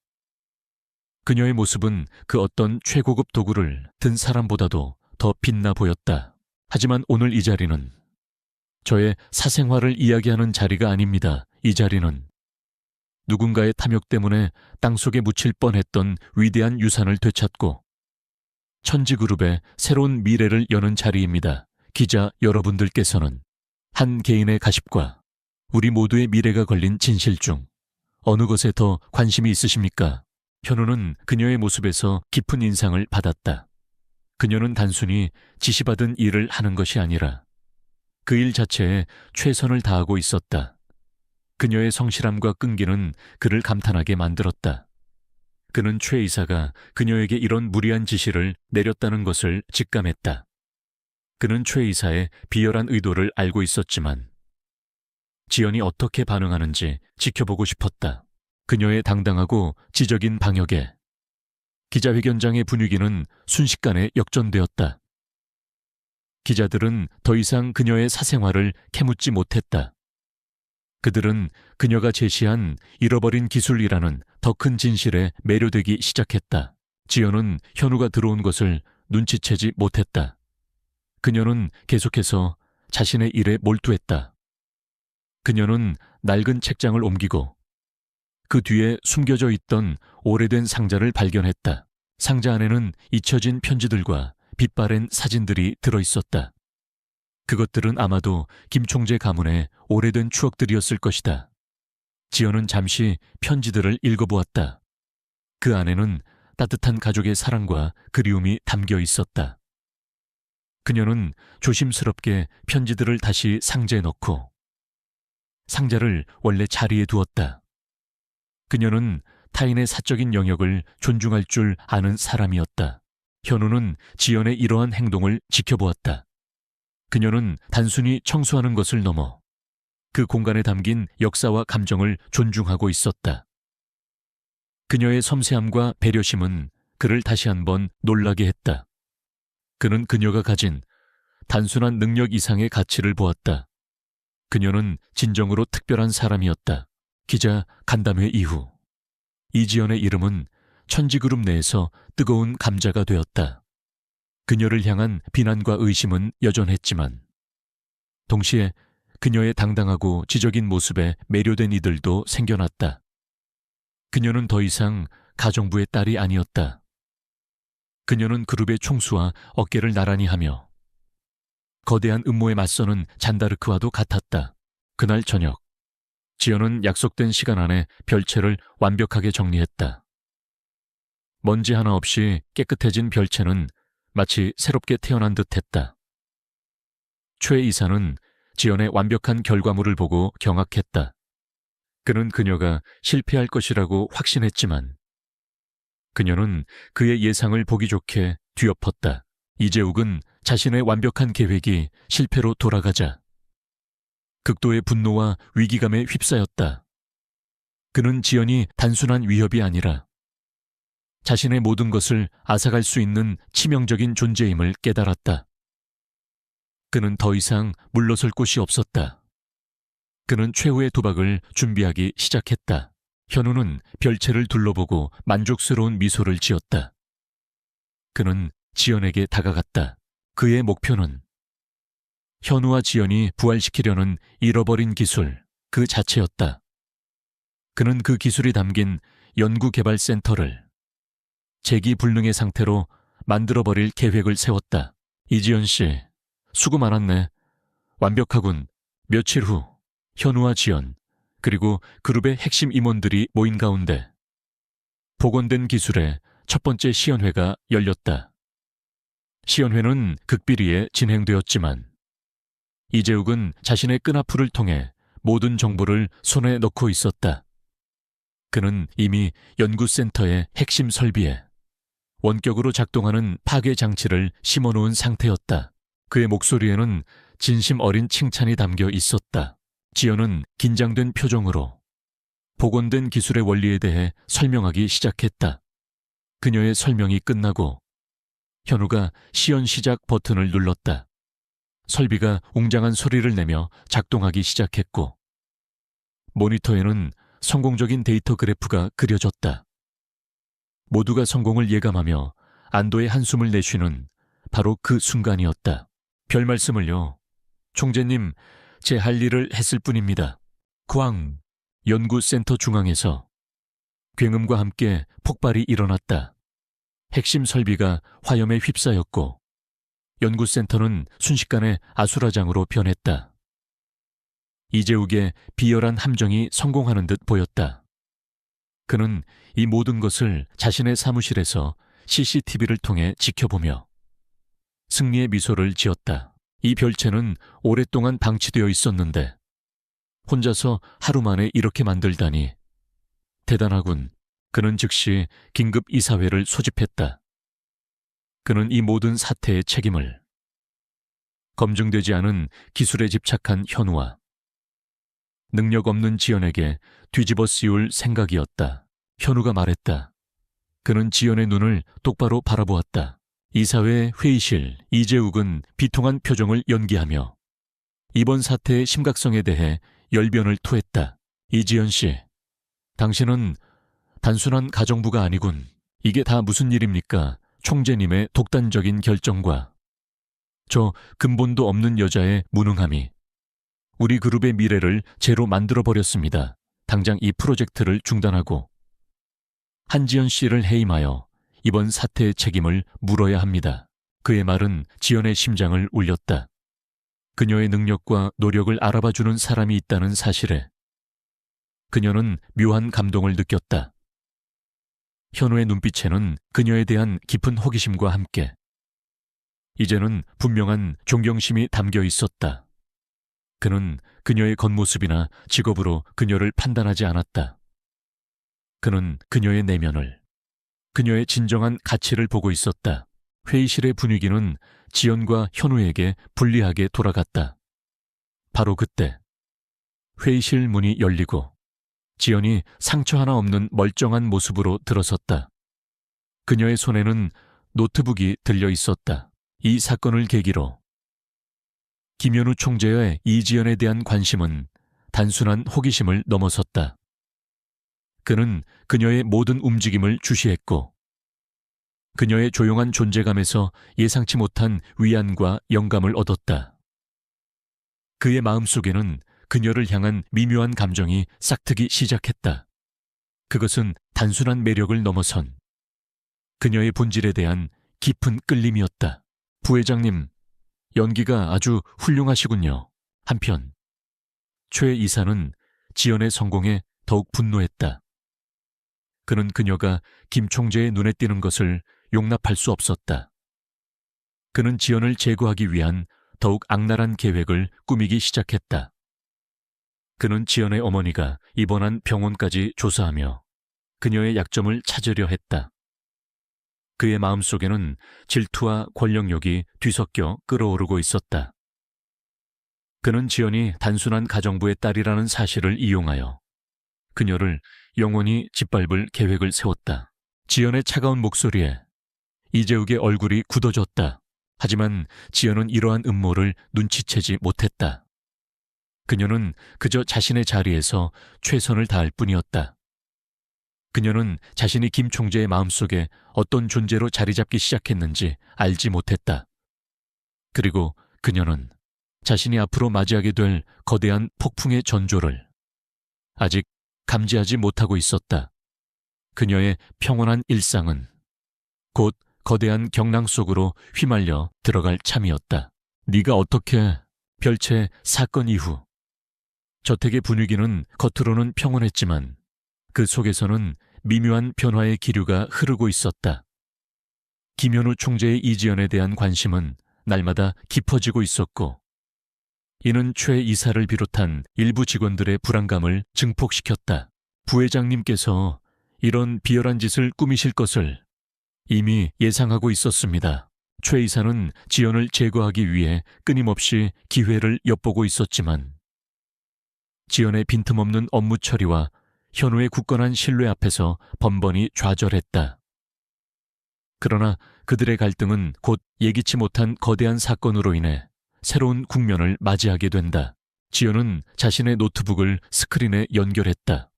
S1: 그녀의 모습은 그 어떤 최고급 도구를 든 사람보다도 더 빛나 보였다. 하지만 오늘 이 자리는 저의 사생활을 이야기하는 자리가 아닙니다. 이 자리는 누군가의 탐욕 때문에 땅속에 묻힐 뻔했던 위대한 유산을 되찾고 천지그룹의 새로운 미래를 여는 자리입니다. 기자 여러분들께서는 한 개인의 가십과 우리 모두의 미래가 걸린 진실 중 어느 것에 더 관심이 있으십니까? 현우는 그녀의 모습에서 깊은 인상을 받았다. 그녀는 단순히 지시받은 일을 하는 것이 아니라 그 일 자체에 최선을 다하고 있었다. 그녀의 성실함과 끈기는 그를 감탄하게 만들었다. 그는 최 이사가 그녀에게 이런 무리한 지시를 내렸다는 것을 직감했다. 그는 최 이사의 비열한 의도를 알고 있었지만 지연이 어떻게 반응하는지 지켜보고 싶었다. 그녀의 당당하고 지적인 방역에 기자회견장의 분위기는 순식간에 역전되었다. 기자들은 더 이상 그녀의 사생활을 캐묻지 못했다. 그들은 그녀가 제시한 잃어버린 기술이라는 더 큰 진실에 매료되기 시작했다. 지연은 현우가 들어온 것을 눈치채지 못했다. 그녀는 계속해서 자신의 일에 몰두했다. 그녀는 낡은 책장을 옮기고 그 뒤에 숨겨져 있던 오래된 상자를 발견했다. 상자 안에는 잊혀진 편지들과 빛바랜 사진들이 들어있었다. 그것들은 아마도 김 총재 가문의 오래된 추억들이었을 것이다. 지연은 잠시 편지들을 읽어보았다. 그 안에는 따뜻한 가족의 사랑과 그리움이 담겨 있었다. 그녀는 조심스럽게 편지들을 다시 상자에 넣고 상자를 원래 자리에 두었다. 그녀는 타인의 사적인 영역을 존중할 줄 아는 사람이었다. 현우는 지연의 이러한 행동을 지켜보았다. 그녀는 단순히 청소하는 것을 넘어 그 공간에 담긴 역사와 감정을 존중하고 있었다. 그녀의 섬세함과 배려심은 그를 다시 한번 놀라게 했다. 그는 그녀가 가진 단순한 능력 이상의 가치를 보았다. 그녀는 진정으로 특별한 사람이었다. 기자 간담회 이후 이지연의 이름은 천지그룹 내에서 뜨거운 감자가 되었다. 그녀를 향한 비난과 의심은 여전했지만 동시에 그녀의 당당하고 지적인 모습에 매료된 이들도 생겨났다. 그녀는 더 이상 가정부의 딸이 아니었다. 그녀는 그룹의 총수와 어깨를 나란히 하며 거대한 음모에 맞서는 잔다르크와도 같았다. 그날 저녁, 지연은 약속된 시간 안에 별채를 완벽하게 정리했다. 먼지 하나 없이 깨끗해진 별채는 마치 새롭게 태어난 듯했다. 최 이사는 지연의 완벽한 결과물을 보고 경악했다. 그는 그녀가 실패할 것이라고 확신했지만 그녀는 그의 예상을 보기 좋게 뒤엎었다. 이재욱은 자신의 완벽한 계획이 실패로 돌아가자 극도의 분노와 위기감에 휩싸였다. 그는 지연이 단순한 위협이 아니라 자신의 모든 것을 앗아갈 수 있는 치명적인 존재임을 깨달았다. 그는 더 이상 물러설 곳이 없었다. 그는 최후의 도박을 준비하기 시작했다. 현우는 별채를 둘러보고 만족스러운 미소를 지었다. 그는 지연에게 다가갔다. 그의 목표는 현우와 지연이 부활시키려는 잃어버린 기술 그 자체였다. 그는 그 기술이 담긴 연구개발센터를 재기불능의 상태로 만들어버릴 계획을 세웠다. 이지연 씨, 수고 많았네. 완벽하군. 며칠 후 현우와 지연 그리고 그룹의 핵심 임원들이 모인 가운데 복원된 기술의 첫 번째 시연회가 열렸다. 시연회는 극비리에 진행되었지만 이재욱은 자신의 끈앞풀을 통해 모든 정보를 손에 넣고 있었다. 그는 이미 연구센터의 핵심 설비에 원격으로 작동하는 파괴 장치를 심어놓은 상태였다. 그의 목소리에는 진심 어린 칭찬이 담겨 있었다. 지연은 긴장된 표정으로 복원된 기술의 원리에 대해 설명하기 시작했다. 그녀의 설명이 끝나고 현우가 시연 시작 버튼을 눌렀다. 설비가 웅장한 소리를 내며 작동하기 시작했고 모니터에는 성공적인 데이터 그래프가 그려졌다. 모두가 성공을 예감하며 안도의 한숨을 내쉬는 바로 그 순간이었다. 별 말씀을요. 총재님, 제 할 일을 했을 뿐입니다. 광 연구센터 중앙에서 굉음과 함께 폭발이 일어났다. 핵심 설비가 화염에 휩싸였고 연구센터는 순식간에 아수라장으로 변했다. 이재욱의 비열한 함정이 성공하는 듯 보였다. 그는 이 모든 것을 자신의 사무실에서 CCTV를 통해 지켜보며 승리의 미소를 지었다. 이 별채는 오랫동안 방치되어 있었는데 혼자서 하루 만에 이렇게 만들다니 대단하군. 그는 즉시 긴급 이사회를 소집했다. 그는 이 모든 사태의 책임을 검증되지 않은 기술에 집착한 현우와 능력 없는 지연에게 뒤집어 씌울 생각이었다. 현우가 말했다. 그는 지연의 눈을 똑바로 바라보았다. 이사회 회의실 이재욱은 비통한 표정을 연기하며 이번 사태의 심각성에 대해 열변을 토했다. 이지연 씨, 당신은 단순한 가정부가 아니군. 이게 다 무슨 일입니까? 총재님의 독단적인 결정과 저 근본도 없는 여자의 무능함이 우리 그룹의 미래를 제로 만들어버렸습니다. 당장 이 프로젝트를 중단하고 한지연 씨를 해임하여 이번 사태의 책임을 물어야 합니다. 그의 말은 지연의 심장을 울렸다. 그녀의 능력과 노력을 알아봐주는 사람이 있다는 사실에 그녀는 묘한 감동을 느꼈다. 현우의 눈빛에는 그녀에 대한 깊은 호기심과 함께 이제는 분명한 존경심이 담겨 있었다. 그는 그녀의 겉모습이나 직업으로 그녀를 판단하지 않았다. 그는 그녀의 내면을, 그녀의 진정한 가치를 보고 있었다. 회의실의 분위기는 지연과 현우에게 불리하게 돌아갔다. 바로 그때 회의실 문이 열리고 지연이 상처 하나 없는 멀쩡한 모습으로 들어섰다. 그녀의 손에는 노트북이 들려 있었다. 이 사건을 계기로 김현우 총재의 이지연에 대한 관심은 단순한 호기심을 넘어섰다. 그는 그녀의 모든 움직임을 주시했고 그녀의 조용한 존재감에서 예상치 못한 위안과 영감을 얻었다. 그의 마음속에는 그녀를 향한 미묘한 감정이 싹트기 시작했다. 그것은 단순한 매력을 넘어선 그녀의 본질에 대한 깊은 끌림이었다. 부회장님, 연기가 아주 훌륭하시군요. 한편 최 이사는 지연의 성공에 더욱 분노했다. 그는 그녀가 김 총재의 눈에 띄는 것을 용납할 수 없었다. 그는 지연을 제거하기 위한 더욱 악랄한 계획을 꾸미기 시작했다. 그는 지연의 어머니가 입원한 병원까지 조사하며 그녀의 약점을 찾으려 했다. 그의 마음속에는 질투와 권력욕이 뒤섞여 끓어오르고 있었다. 그는 지연이 단순한 가정부의 딸이라는 사실을 이용하여 그녀를 영원히 짓밟을 계획을 세웠다. 지연의 차가운 목소리에 이재욱의 얼굴이 굳어졌다. 하지만 지연은 이러한 음모를 눈치채지 못했다. 그녀는 그저 자신의 자리에서 최선을 다할 뿐이었다. 그녀는 자신이 김 총재의 마음속에 어떤 존재로 자리 잡기 시작했는지 알지 못했다. 그리고 그녀는 자신이 앞으로 맞이하게 될 거대한 폭풍의 전조를 아직 감지하지 못하고 있었다. 그녀의 평온한 일상은 곧 거대한 경랑 속으로 휘말려 들어갈 참이었다. 네가 어떻게 별채 사건 이후 저택의 분위기는 겉으로는 평온했지만 그 속에서는 미묘한 변화의 기류가 흐르고 있었다. 김현우 총재의 이지연에 대한 관심은 날마다 깊어지고 있었고 이는 최 이사를 비롯한 일부 직원들의 불안감을 증폭시켰다. 부회장님께서 이런 비열한 짓을 꾸미실 것을 이미 예상하고 있었습니다. 최 이사는 지연을 제거하기 위해 끊임없이 기회를 엿보고 있었지만 지연의 빈틈없는 업무 처리와 현우의 굳건한 신뢰 앞에서 번번이 좌절했다. 그러나 그들의 갈등은 곧 예기치 못한 거대한 사건으로 인해 새로운 국면을 맞이하게 된다. 지연은 자신의 노트북을 스크린에 연결했다.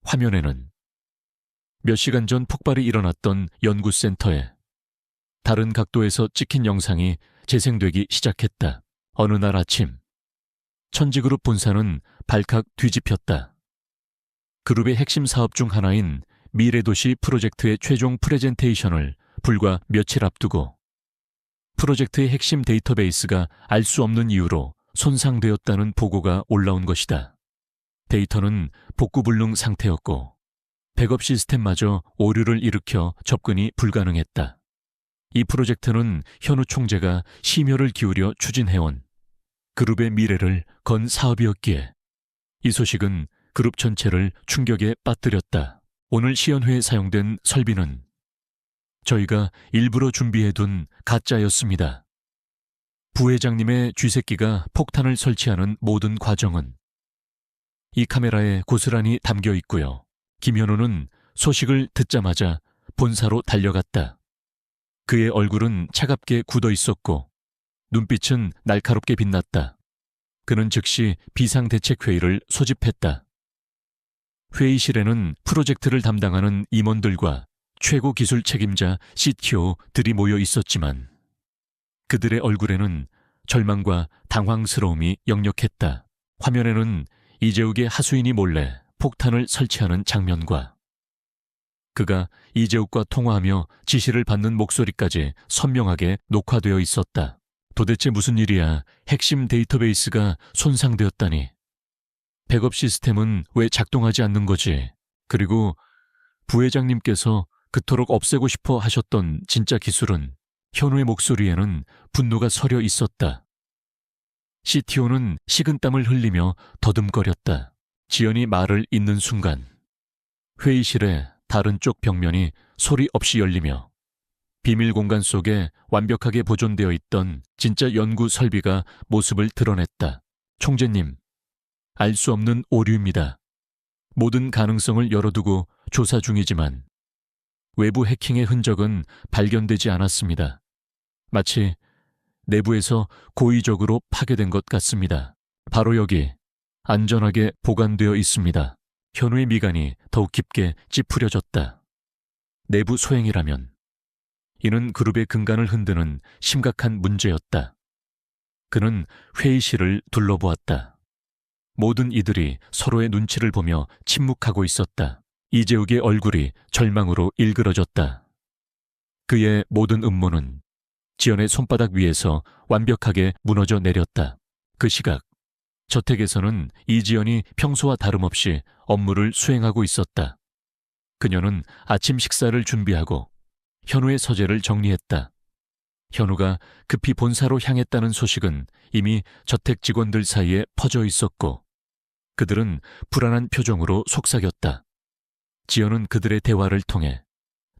S1: 화면에는 몇 시간 전 폭발이 일어났던 연구센터에 다른 각도에서 찍힌 영상이 재생되기 시작했다. 어느 날 아침 천지그룹 본사는 발칵 뒤집혔다. 그룹의 핵심 사업 중 하나인 미래도시 프로젝트의 최종 프레젠테이션을 불과 며칠 앞두고 프로젝트의 핵심 데이터베이스가 알 수 없는 이유로 손상되었다는 보고가 올라온 것이다. 데이터는 복구불능 상태였고 백업 시스템마저 오류를 일으켜 접근이 불가능했다. 이 프로젝트는 현우 총재가 심혈을 기울여 추진해온 그룹의 미래를 건 사업이었기에 이 소식은 그룹 전체를 충격에 빠뜨렸다. 오늘 시연회에 사용된 설비는 저희가 일부러 준비해둔 가짜였습니다. 부회장님의 쥐새끼가 폭탄을 설치하는 모든 과정은 이 카메라에 고스란히 담겨 있고요. 김현우는 소식을 듣자마자 본사로 달려갔다. 그의 얼굴은 차갑게 굳어 있었고 눈빛은 날카롭게 빛났다. 그는 즉시 비상대책회의를 소집했다. 회의실에는 프로젝트를 담당하는 임원들과 최고 기술 책임자 CTO들이 모여 있었지만 그들의 얼굴에는 절망과 당황스러움이 역력했다. 화면에는 이재욱의 하수인이 몰래 폭탄을 설치하는 장면과 그가 이재욱과 통화하며 지시를 받는 목소리까지 선명하게 녹화되어 있었다. 도대체 무슨 일이야? 핵심 데이터베이스가 손상되었다니. 백업 시스템은 왜 작동하지 않는 거지? 그리고 부회장님께서 그토록 없애고 싶어 하셨던 진짜 기술은 현우의 목소리에는 분노가 서려 있었다. CTO는 식은땀을 흘리며 더듬거렸다. 지연이 말을 잇는 순간 회의실의 다른 쪽 벽면이 소리 없이 열리며 비밀 공간 속에 완벽하게 보존되어 있던 진짜 연구 설비가 모습을 드러냈다. 총재님, 알 수 없는 오류입니다. 모든 가능성을 열어두고 조사 중이지만 외부 해킹의 흔적은 발견되지 않았습니다. 마치 내부에서 고의적으로 파괴된 것 같습니다. 바로 여기 안전하게 보관되어 있습니다. 현우의 미간이 더욱 깊게 찌푸려졌다. 내부 소행이라면 이는 그룹의 근간을 흔드는 심각한 문제였다. 그는 회의실을 둘러보았다. 모든 이들이 서로의 눈치를 보며 침묵하고 있었다. 이재욱의 얼굴이 절망으로 일그러졌다. 그의 모든 음모는 지연의 손바닥 위에서 완벽하게 무너져 내렸다. 그 시각, 저택에서는 이지연이 평소와 다름없이 업무를 수행하고 있었다. 그녀는 아침 식사를 준비하고 현우의 서재를 정리했다. 현우가 급히 본사로 향했다는 소식은 이미 저택 직원들 사이에 퍼져 있었고 그들은 불안한 표정으로 속삭였다. 지연은 그들의 대화를 통해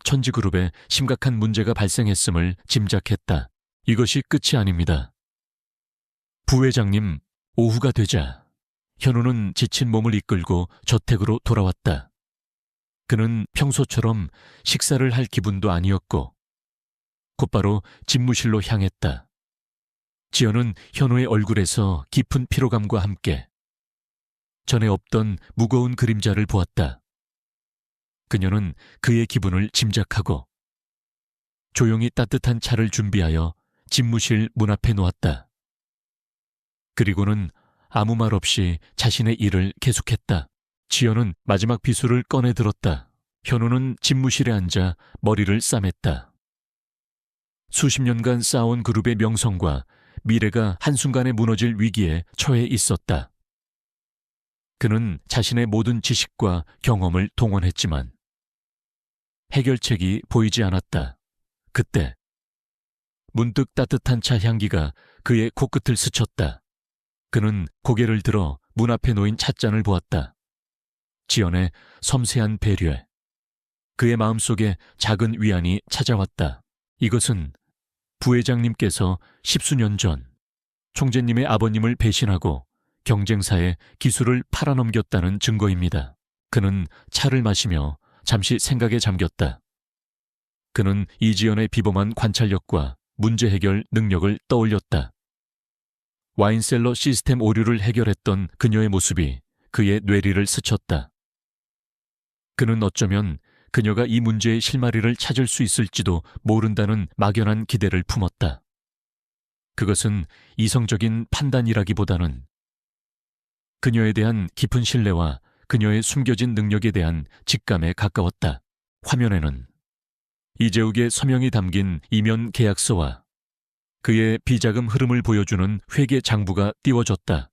S1: 천지그룹에 심각한 문제가 발생했음을 짐작했다. 이것이 끝이 아닙니다. 부회장님, 오후가 되자 현우는 지친 몸을 이끌고 저택으로 돌아왔다. 그는 평소처럼 식사를 할 기분도 아니었고 곧바로 집무실로 향했다. 지연은 현우의 얼굴에서 깊은 피로감과 함께 전에 없던 무거운 그림자를 보았다. 그녀는 그의 기분을 짐작하고 조용히 따뜻한 차를 준비하여 집무실 문 앞에 놓았다. 그리고는 아무 말 없이 자신의 일을 계속했다. 지연은 마지막 비수를 꺼내 들었다. 현우는 집무실에 앉아 머리를 싸맸다. 수십 년간 쌓아온 그룹의 명성과 미래가 한순간에 무너질 위기에 처해 있었다. 그는 자신의 모든 지식과 경험을 동원했지만 해결책이 보이지 않았다. 그때 문득 따뜻한 차 향기가 그의 코끝을 스쳤다. 그는 고개를 들어 문 앞에 놓인 찻잔을 보았다. 지연의 섬세한 배려에 그의 마음속에 작은 위안이 찾아왔다. 이것은 부회장님께서 10수년 전 총재님의 아버님을 배신하고 경쟁사에 기술을 팔아넘겼다는 증거입니다. 그는 차를 마시며 잠시 생각에 잠겼다. 그는 이지연의 비범한 관찰력과 문제 해결 능력을 떠올렸다. 와인셀러 시스템 오류를 해결했던 그녀의 모습이 그의 뇌리를 스쳤다. 그는 어쩌면 그녀가 이 문제의 실마리를 찾을 수 있을지도 모른다는 막연한 기대를 품었다. 그것은 이성적인 판단이라기보다는 그녀에 대한 깊은 신뢰와 그녀의 숨겨진 능력에 대한 직감에 가까웠다. 화면에는 이재욱의 서명이 담긴 이면 계약서와 그의 비자금 흐름을 보여주는 회계 장부가 띄워졌다.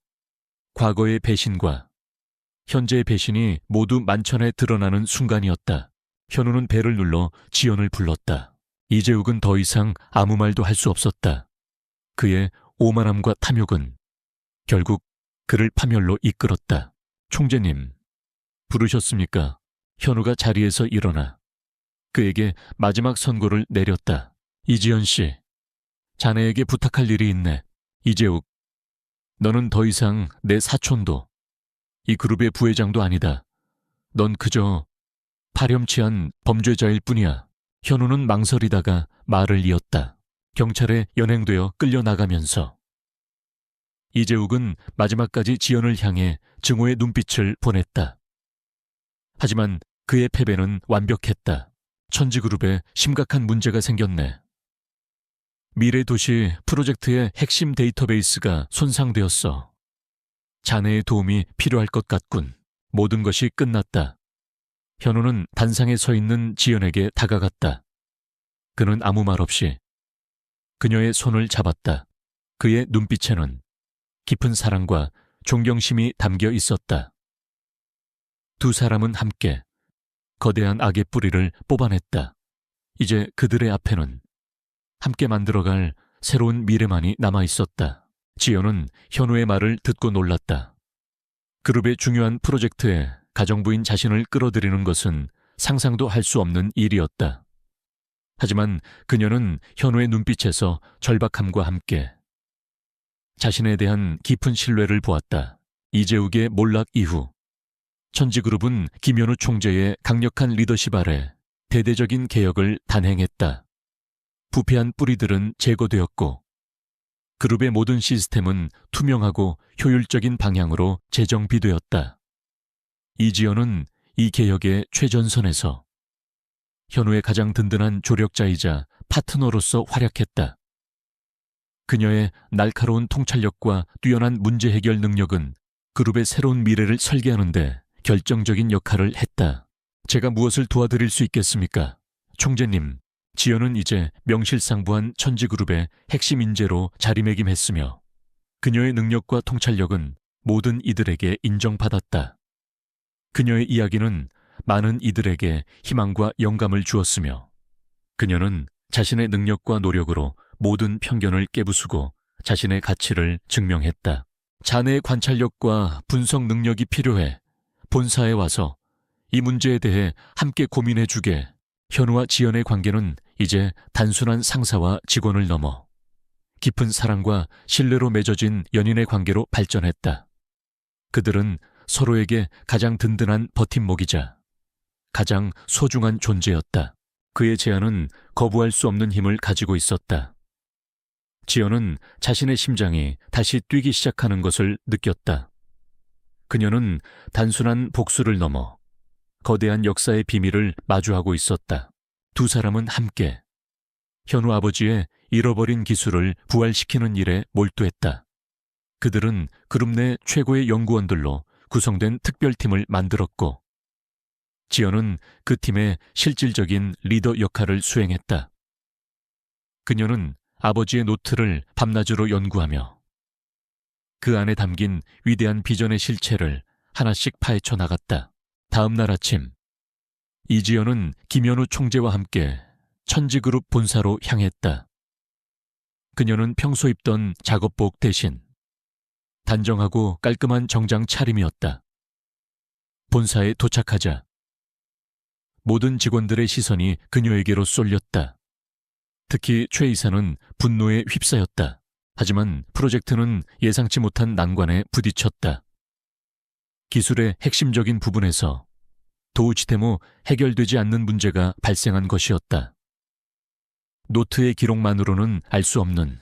S1: 과거의 배신과 현재의 배신이 모두 만천에 드러나는 순간이었다. 현우는 배를 눌러 지연을 불렀다. 이재욱은 더 이상 아무 말도 할 수 없었다. 그의 오만함과 탐욕은 결국 그를 파멸로 이끌었다. 총재님, 부르셨습니까? 현우가 자리에서 일어나 그에게 마지막 선고를 내렸다. 이지연 씨, 자네에게 부탁할 일이 있네. 이재욱, 너는 더 이상 내 사촌도 이 그룹의 부회장도 아니다. 넌 그저 파렴치한 범죄자일 뿐이야. 현우는 망설이다가 말을 이었다. 경찰에 연행되어 끌려나가면서 이재욱은 마지막까지 지연을 향해 증오의 눈빛을 보냈다. 하지만 그의 패배는 완벽했다. 천지그룹에 심각한 문제가 생겼네. 미래도시 프로젝트의 핵심 데이터베이스가 손상되었어. 자네의 도움이 필요할 것 같군. 모든 것이 끝났다. 현우는 단상에 서 있는 지연에게 다가갔다. 그는 아무 말 없이 그녀의 손을 잡았다. 그의 눈빛에는 깊은 사랑과 존경심이 담겨 있었다. 두 사람은 함께 거대한 악의 뿌리를 뽑아냈다. 이제 그들의 앞에는 함께 만들어갈 새로운 미래만이 남아있었다. 지연은 현우의 말을 듣고 놀랐다. 그룹의 중요한 프로젝트에 가정부인 자신을 끌어들이는 것은 상상도 할 수 없는 일이었다. 하지만 그녀는 현우의 눈빛에서 절박함과 함께 자신에 대한 깊은 신뢰를 보았다. 이재욱의 몰락 이후 천지그룹은 김현우 총재의 강력한 리더십 아래 대대적인 개혁을 단행했다. 부패한 뿌리들은 제거되었고 그룹의 모든 시스템은 투명하고 효율적인 방향으로 재정비되었다. 이지연은 이 개혁의 최전선에서 현우의 가장 든든한 조력자이자 파트너로서 활약했다. 그녀의 날카로운 통찰력과 뛰어난 문제 해결 능력은 그룹의 새로운 미래를 설계하는 데 결정적인 역할을 했다. 제가 무엇을 도와드릴 수 있겠습니까? 총재님, 지연은 이제 명실상부한 천지그룹의 핵심 인재로 자리매김했으며 그녀의 능력과 통찰력은 모든 이들에게 인정받았다. 그녀의 이야기는 많은 이들에게 희망과 영감을 주었으며 그녀는 자신의 능력과 노력으로 모든 편견을 깨부수고 자신의 가치를 증명했다. 자네의 관찰력과 분석 능력이 필요해. 본사에 와서 이 문제에 대해 함께 고민해주게. 현우와 지연의 관계는 이제 단순한 상사와 직원을 넘어 깊은 사랑과 신뢰로 맺어진 연인의 관계로 발전했다. 그들은 서로에게 가장 든든한 버팀목이자 가장 소중한 존재였다. 그의 제안은 거부할 수 없는 힘을 가지고 있었다. 지연은 자신의 심장이 다시 뛰기 시작하는 것을 느꼈다. 그녀는 단순한 복수를 넘어 거대한 역사의 비밀을 마주하고 있었다. 두 사람은 함께 현우 아버지의 잃어버린 기술을 부활시키는 일에 몰두했다. 그들은 그룹 내 최고의 연구원들로 구성된 특별팀을 만들었고 지연은 그 팀의 실질적인 리더 역할을 수행했다. 그녀는 아버지의 노트를 밤낮으로 연구하며 그 안에 담긴 위대한 비전의 실체를 하나씩 파헤쳐 나갔다. 다음 날 아침, 이지연은 김현우 총재와 함께 천지그룹 본사로 향했다. 그녀는 평소 입던 작업복 대신 단정하고 깔끔한 정장 차림이었다. 본사에 도착하자 모든 직원들의 시선이 그녀에게로 쏠렸다. 특히 최 이사는 분노에 휩싸였다. 하지만 프로젝트는 예상치 못한 난관에 부딪혔다. 기술의 핵심적인 부분에서 도우치테모 해결되지 않는 문제가 발생한 것이었다. 노트의 기록만으로는 알 수 없는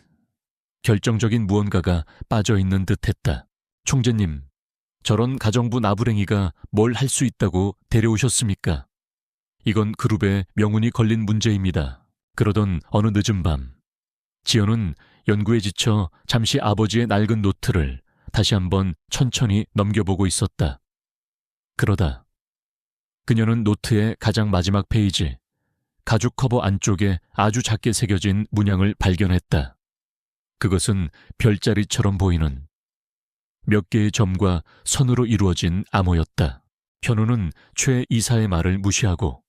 S1: 결정적인 무언가가 빠져있는 듯했다. 총재님, 저런 가정부 나부랭이가 뭘 할 수 있다고 데려오셨습니까? 이건 그룹의 명운이 걸린 문제입니다. 그러던 어느 늦은 밤, 지연은 연구에 지쳐 잠시 아버지의 낡은 노트를 다시 한번 천천히 넘겨보고 있었다. 그러다 그녀는 노트의 가장 마지막 페이지, 가죽 커버 안쪽에 아주 작게 새겨진 문양을 발견했다. 그것은 별자리처럼 보이는 몇 개의 점과 선으로 이루어진 암호였다. 현우는 최 이사의 말을 무시하고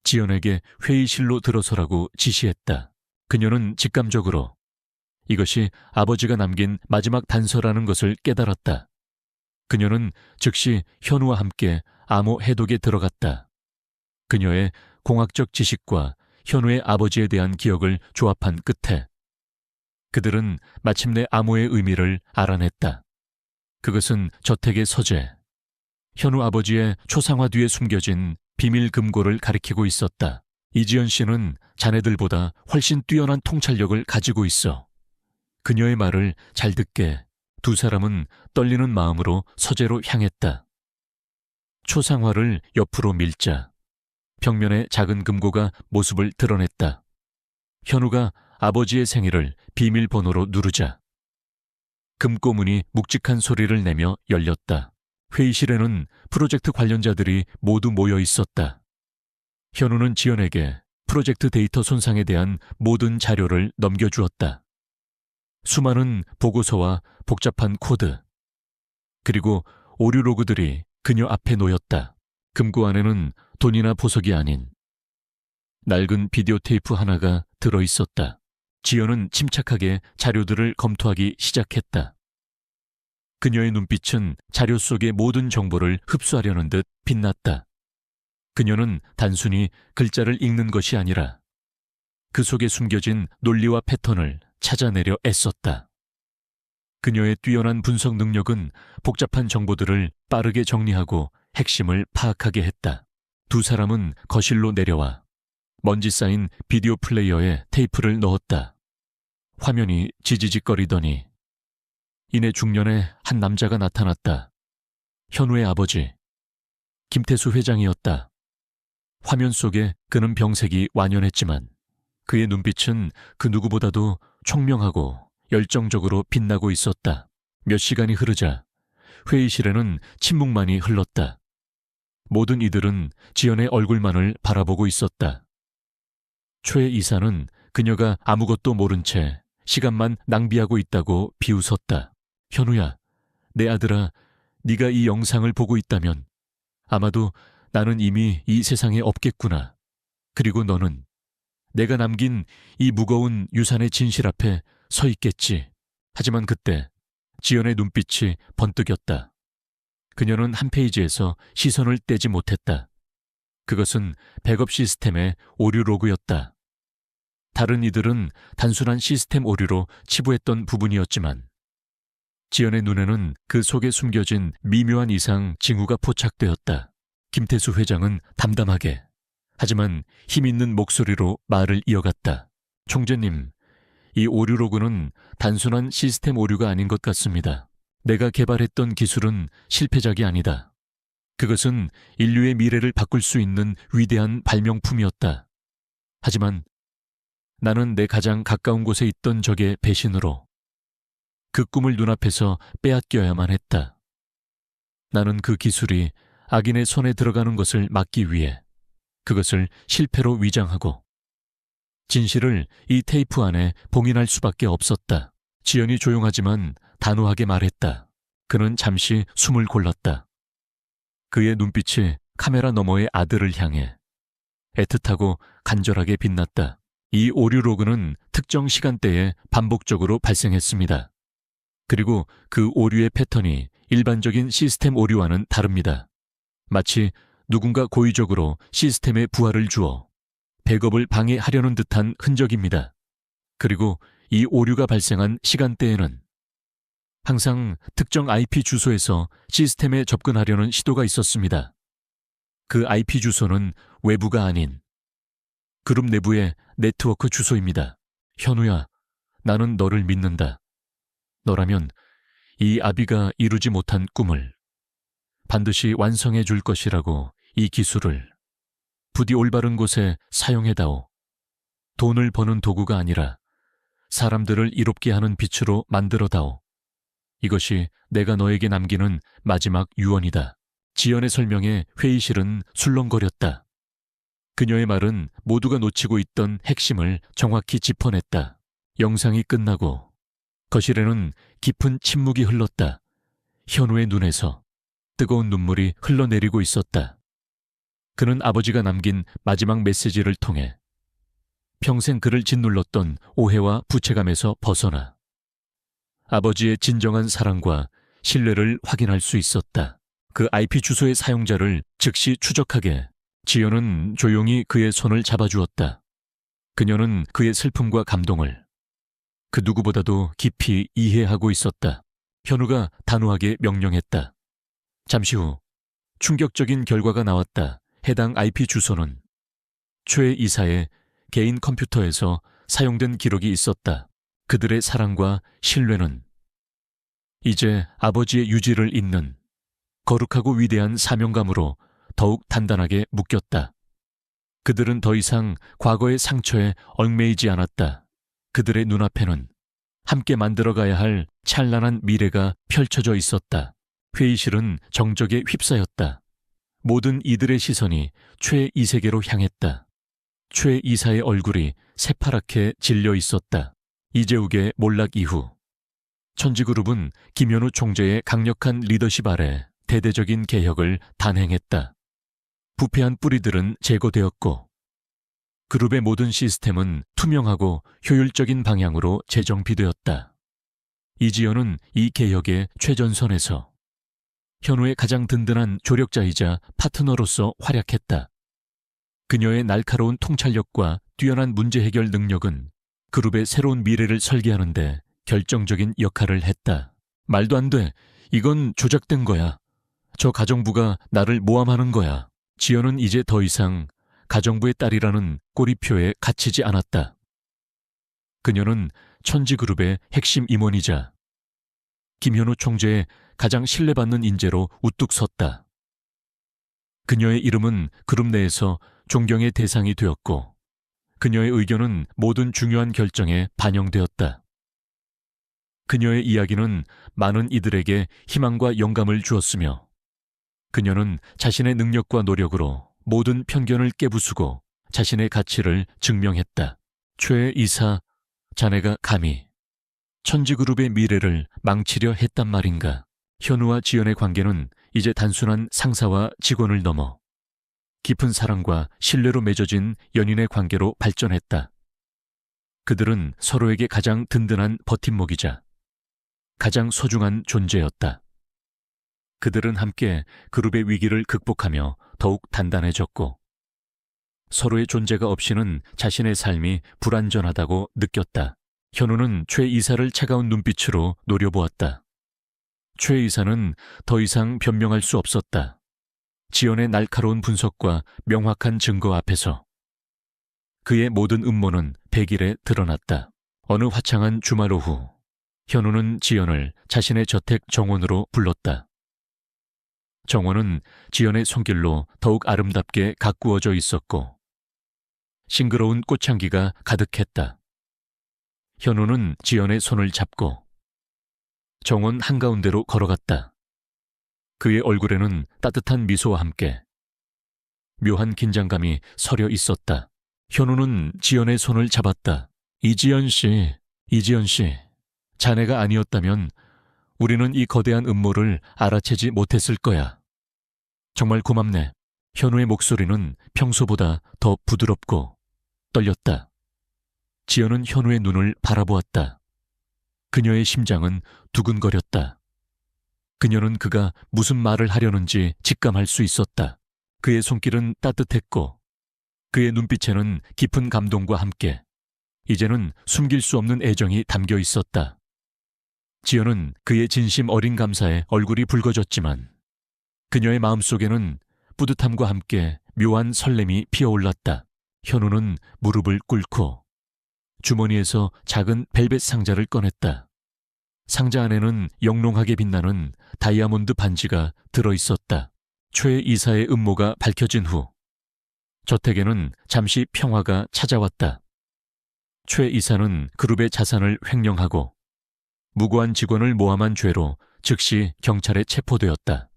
S1: 지연에게 회의실로 들어서라고 지시했다. 그녀는 직감적으로 이것이 아버지가 남긴 마지막 단서라는 것을 깨달았다. 그녀는 즉시 현우와 함께 암호 해독에 들어갔다. 그녀의 공학적 지식과 현우의 아버지에 대한 기억을 조합한 끝에 그들은 마침내 암호의 의미를 알아냈다. 그것은 저택의 서재, 현우 아버지의 초상화 뒤에 숨겨진 비밀 금고를 가리키고 있었다. 이지연 씨는 자네들보다 훨씬 뛰어난 통찰력을 가지고 있어. 그녀의 말을 잘 듣게 두 사람은 떨리는 마음으로 서재로 향했다. 초상화를 옆으로 밀자 벽면에 작은 금고가 모습을 드러냈다. 현우가 아버지의 생일을 비밀번호로 누르자 금고문이 묵직한 소리를 내며 열렸다. 회의실에는 프로젝트 관련자들이 모두 모여 있었다. 현우는 지연에게 프로젝트 데이터 손상에 대한 모든 자료를 넘겨주었다. 수많은 보고서와 복잡한 코드, 그리고 오류 로그들이 그녀 앞에 놓였다. 금고 안에는 돈이나 보석이 아닌 낡은 비디오 테이프 하나가 들어있었다. 지연은 침착하게 자료들을 검토하기 시작했다. 그녀의 눈빛은 자료 속의 모든 정보를 흡수하려는 듯 빛났다. 그녀는 단순히 글자를 읽는 것이 아니라 그 속에 숨겨진 논리와 패턴을 찾아내려 애썼다. 그녀의 뛰어난 분석 능력은 복잡한 정보들을 빠르게 정리하고 핵심을 파악하게 했다. 두 사람은 거실로 내려와 먼지 쌓인 비디오 플레이어에 테이프를 넣었다. 화면이 지지직거리더니 이내 중년의 한 남자가 나타났다. 현우의 아버지, 김태수 회장이었다. 화면 속에 그는 병색이 완연했지만 그의 눈빛은 그 누구보다도 총명하고 열정적으로 빛나고 있었다. 몇 시간이 흐르자 회의실에는 침묵만이 흘렀다. 모든 이들은 지연의 얼굴만을 바라보고 있었다. 최 이사는 그녀가 아무것도 모른 채 시간만 낭비하고 있다고 비웃었다. 현우야, 내 아들아, 네가 이 영상을 보고 있다면 아마도 나는 이미 이 세상에 없겠구나. 그리고 너는 내가 남긴 이 무거운 유산의 진실 앞에 서 있겠지. 하지만 그때 지연의 눈빛이 번뜩였다. 그녀는 한 페이지에서 시선을 떼지 못했다. 그것은 백업 시스템의 오류 로그였다. 다른 이들은 단순한 시스템 오류로 치부했던 부분이었지만 지연의 눈에는 그 속에 숨겨진 미묘한 이상 징후가 포착되었다. 김태수 회장은 담담하게 하지만 힘있는 목소리로 말을 이어갔다. 총재님, 이 오류 로그는 단순한 시스템 오류가 아닌 것 같습니다. 내가 개발했던 기술은 실패작이 아니다. 그것은 인류의 미래를 바꿀 수 있는 위대한 발명품이었다. 하지만 나는 내 가장 가까운 곳에 있던 적의 배신으로 그 꿈을 눈앞에서 빼앗겨야만 했다. 나는 그 기술이 악인의 손에 들어가는 것을 막기 위해 그것을 실패로 위장하고 진실을 이 테이프 안에 봉인할 수밖에 없었다. 지연이 조용하지만 단호하게 말했다. 그는 잠시 숨을 골랐다. 그의 눈빛이 카메라 너머의 아들을 향해 애틋하고 간절하게 빛났다. 이 오류 로그는 특정 시간대에 반복적으로 발생했습니다. 그리고 그 오류의 패턴이 일반적인 시스템 오류와는 다릅니다. 마치 누군가 고의적으로 시스템에 부하를 주어 백업을 방해하려는 듯한 흔적입니다. 그리고 이 오류가 발생한 시간대에는 항상 특정 IP 주소에서 시스템에 접근하려는 시도가 있었습니다. 그 IP 주소는 외부가 아닌 그룹 내부의 네트워크 주소입니다. 현우야, 나는 너를 믿는다. 너라면 이 아비가 이루지 못한 꿈을 반드시 완성해 줄 것이라고 이 기술을 부디 올바른 곳에 사용해다오. 돈을 버는 도구가 아니라 사람들을 이롭게 하는 빛으로 만들어다오. 이것이 내가 너에게 남기는 마지막 유언이다. 지연의 설명에 회의실은 술렁거렸다. 그녀의 말은 모두가 놓치고 있던 핵심을 정확히 짚어냈다. 영상이 끝나고 거실에는 깊은 침묵이 흘렀다. 현우의 눈에서 뜨거운 눈물이 흘러내리고 있었다. 그는 아버지가 남긴 마지막 메시지를 통해 평생 그를 짓눌렀던 오해와 부채감에서 벗어나 아버지의 진정한 사랑과 신뢰를 확인할 수 있었다. 그 IP 주소의 사용자를 즉시 추적하게 지연은 조용히 그의 손을 잡아주었다. 그녀는 그의 슬픔과 감동을 그 누구보다도 깊이 이해하고 있었다. 현우가 단호하게 명령했다. 잠시 후 충격적인 결과가 나왔다. 해당 IP 주소는 최 이사의 개인 컴퓨터에서 사용된 기록이 있었다. 그들의 사랑과 신뢰는 이제 아버지의 유지를 잇는 거룩하고 위대한 사명감으로 더욱 단단하게 묶였다. 그들은 더 이상 과거의 상처에 얽매이지 않았다. 그들의 눈앞에는 함께 만들어가야 할 찬란한 미래가 펼쳐져 있었다. 회의실은 정적에 휩싸였다. 모든 이들의 시선이 최 이세계로 향했다. 최 이사의 얼굴이 새파랗게 질려 있었다. 이재욱의 몰락 이후 천지그룹은 김현우 총재의 강력한 리더십 아래 대대적인 개혁을 단행했다. 부패한 뿌리들은 제거되었고 그룹의 모든 시스템은 투명하고 효율적인 방향으로 재정비되었다. 이지연은 이 개혁의 최전선에서 현우의 가장 든든한 조력자이자 파트너로서 활약했다. 그녀의 날카로운 통찰력과 뛰어난 문제 해결 능력은 그룹의 새로운 미래를 설계하는 데 결정적인 역할을 했다. 말도 안 돼. 이건 조작된 거야. 저 가정부가 나를 모함하는 거야. 지연은 이제 더 이상 가정부의 딸이라는 꼬리표에 갇히지 않았다. 그녀는 천지그룹의 핵심 임원이자 김현우 총재의 가장 신뢰받는 인재로 우뚝 섰다. 그녀의 이름은 그룹 내에서 존경의 대상이 되었고 그녀의 의견은 모든 중요한 결정에 반영되었다. 그녀의 이야기는 많은 이들에게 희망과 영감을 주었으며 그녀는 자신의 능력과 노력으로 모든 편견을 깨부수고 자신의 가치를 증명했다. 최 이사, 자네가 감히 천지그룹의 미래를 망치려 했단 말인가. 현우와 지연의 관계는 이제 단순한 상사와 직원을 넘어 깊은 사랑과 신뢰로 맺어진 연인의 관계로 발전했다. 그들은 서로에게 가장 든든한 버팀목이자 가장 소중한 존재였다. 그들은 함께 그룹의 위기를 극복하며 더욱 단단해졌고 서로의 존재가 없이는 자신의 삶이 불완전하다고 느꼈다. 현우는 최 이사를 차가운 눈빛으로 노려보았다. 최 이사는 더 이상 변명할 수 없었다. 지연의 날카로운 분석과 명확한 증거 앞에서 그의 모든 음모는 백일에 드러났다. 어느 화창한 주말 오후 현우는 지연을 자신의 저택 정원으로 불렀다. 정원은 지연의 손길로 더욱 아름답게 가꾸어져 있었고 싱그러운 꽃향기가 가득했다. 현우는 지연의 손을 잡고 정원 한가운데로 걸어갔다. 그의 얼굴에는 따뜻한 미소와 함께 묘한 긴장감이 서려 있었다. 현우는 지연의 손을 잡았다. 이지연 씨, 자네가 아니었다면 우리는 이 거대한 음모를 알아채지 못했을 거야. 정말 고맙네. 현우의 목소리는 평소보다 더 부드럽고 떨렸다. 지연은 현우의 눈을 바라보았다. 그녀의 심장은 두근거렸다. 그녀는 그가 무슨 말을 하려는지 직감할 수 있었다. 그의 손길은 따뜻했고 그의 눈빛에는 깊은 감동과 함께 이제는 숨길 수 없는 애정이 담겨 있었다. 지연은 그의 진심 어린 감사에 얼굴이 붉어졌지만 그녀의 마음속에는 뿌듯함과 함께 묘한 설렘이 피어올랐다. 현우는 무릎을 꿇고 주머니에서 작은 벨벳 상자를 꺼냈다. 상자 안에는 영롱하게 빛나는 다이아몬드 반지가 들어있었다. 최 이사의 음모가 밝혀진 후 저택에는 잠시 평화가 찾아왔다. 최 이사는 그룹의 자산을 횡령하고 무고한 직원을 모함한 죄로 즉시 경찰에 체포되었다.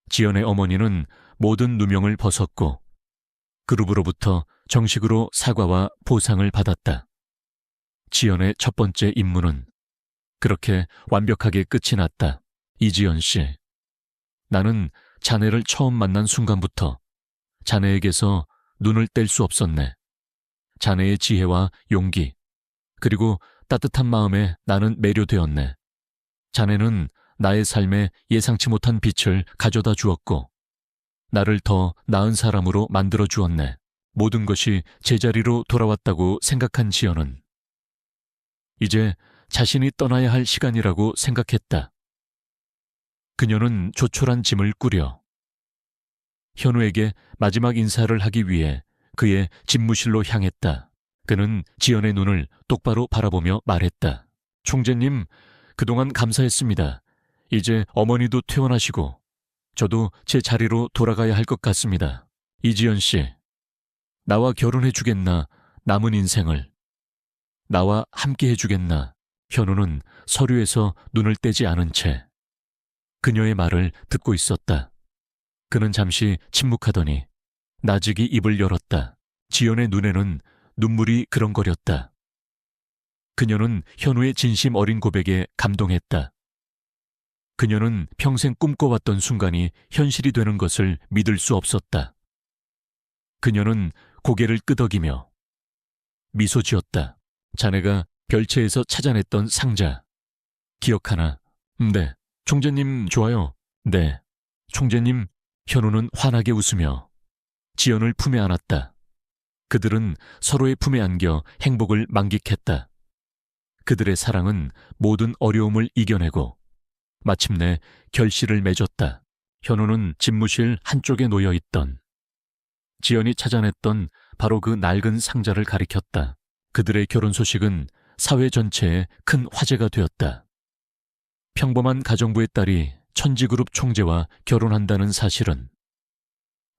S1: 지연의 어머니는 모든 누명을 벗었고 그룹으로부터 정식으로 사과와 보상을 받았다. 지연의 첫 번째 임무는 그렇게 완벽하게 끝이 났다. 이지연 씨, 나는 자네를 처음 만난 순간부터 자네에게서 눈을 뗄 수 없었네. 자네의 지혜와 용기, 그리고 따뜻한 마음에 나는 매료되었네. 자네는 나의 삶에 예상치 못한 빛을 가져다 주었고 나를 더 나은 사람으로 만들어 주었네. 모든 것이 제자리로 돌아왔다고 생각한 지연은 이제 자신이 떠나야 할 시간이라고 생각했다. 그녀는 조촐한 짐을 꾸려 현우에게 마지막 인사를 하기 위해 그의 집무실로 향했다. 그는 지연의 눈을 똑바로 바라보며 말했다. 총재님, 그동안 감사했습니다. 이제 어머니도 퇴원하시고 저도 제 자리로 돌아가야 할 것 같습니다. 이지연 씨, 나와 결혼해 주겠나? 남은 인생을 나와 함께 해주겠나? 현우는 서류에서 눈을 떼지 않은 채 그녀의 말을 듣고 있었다. 그는 잠시 침묵하더니 나직이 입을 열었다. 지연의 눈에는 눈물이 그렁거렸다. 그녀는 현우의 진심 어린 고백에 감동했다. 그녀는 평생 꿈꿔왔던 순간이 현실이 되는 것을 믿을 수 없었다. 그녀는 고개를 끄덕이며 미소 지었다. 자네가 별채에서 찾아냈던 상자 기억하나? 네. 총재님 좋아요. 네. 총재님. 현우는 환하게 웃으며 지연을 품에 안았다. 그들은 서로의 품에 안겨 행복을 만끽했다. 그들의 사랑은 모든 어려움을 이겨내고 마침내 결실을 맺었다. 현우는 집무실 한쪽에 놓여 있던 지연이 찾아냈던 바로 그 낡은 상자를 가리켰다. 그들의 결혼 소식은 사회 전체에 큰 화제가 되었다. 평범한 가정부의 딸이 천지그룹 총재와 결혼한다는 사실은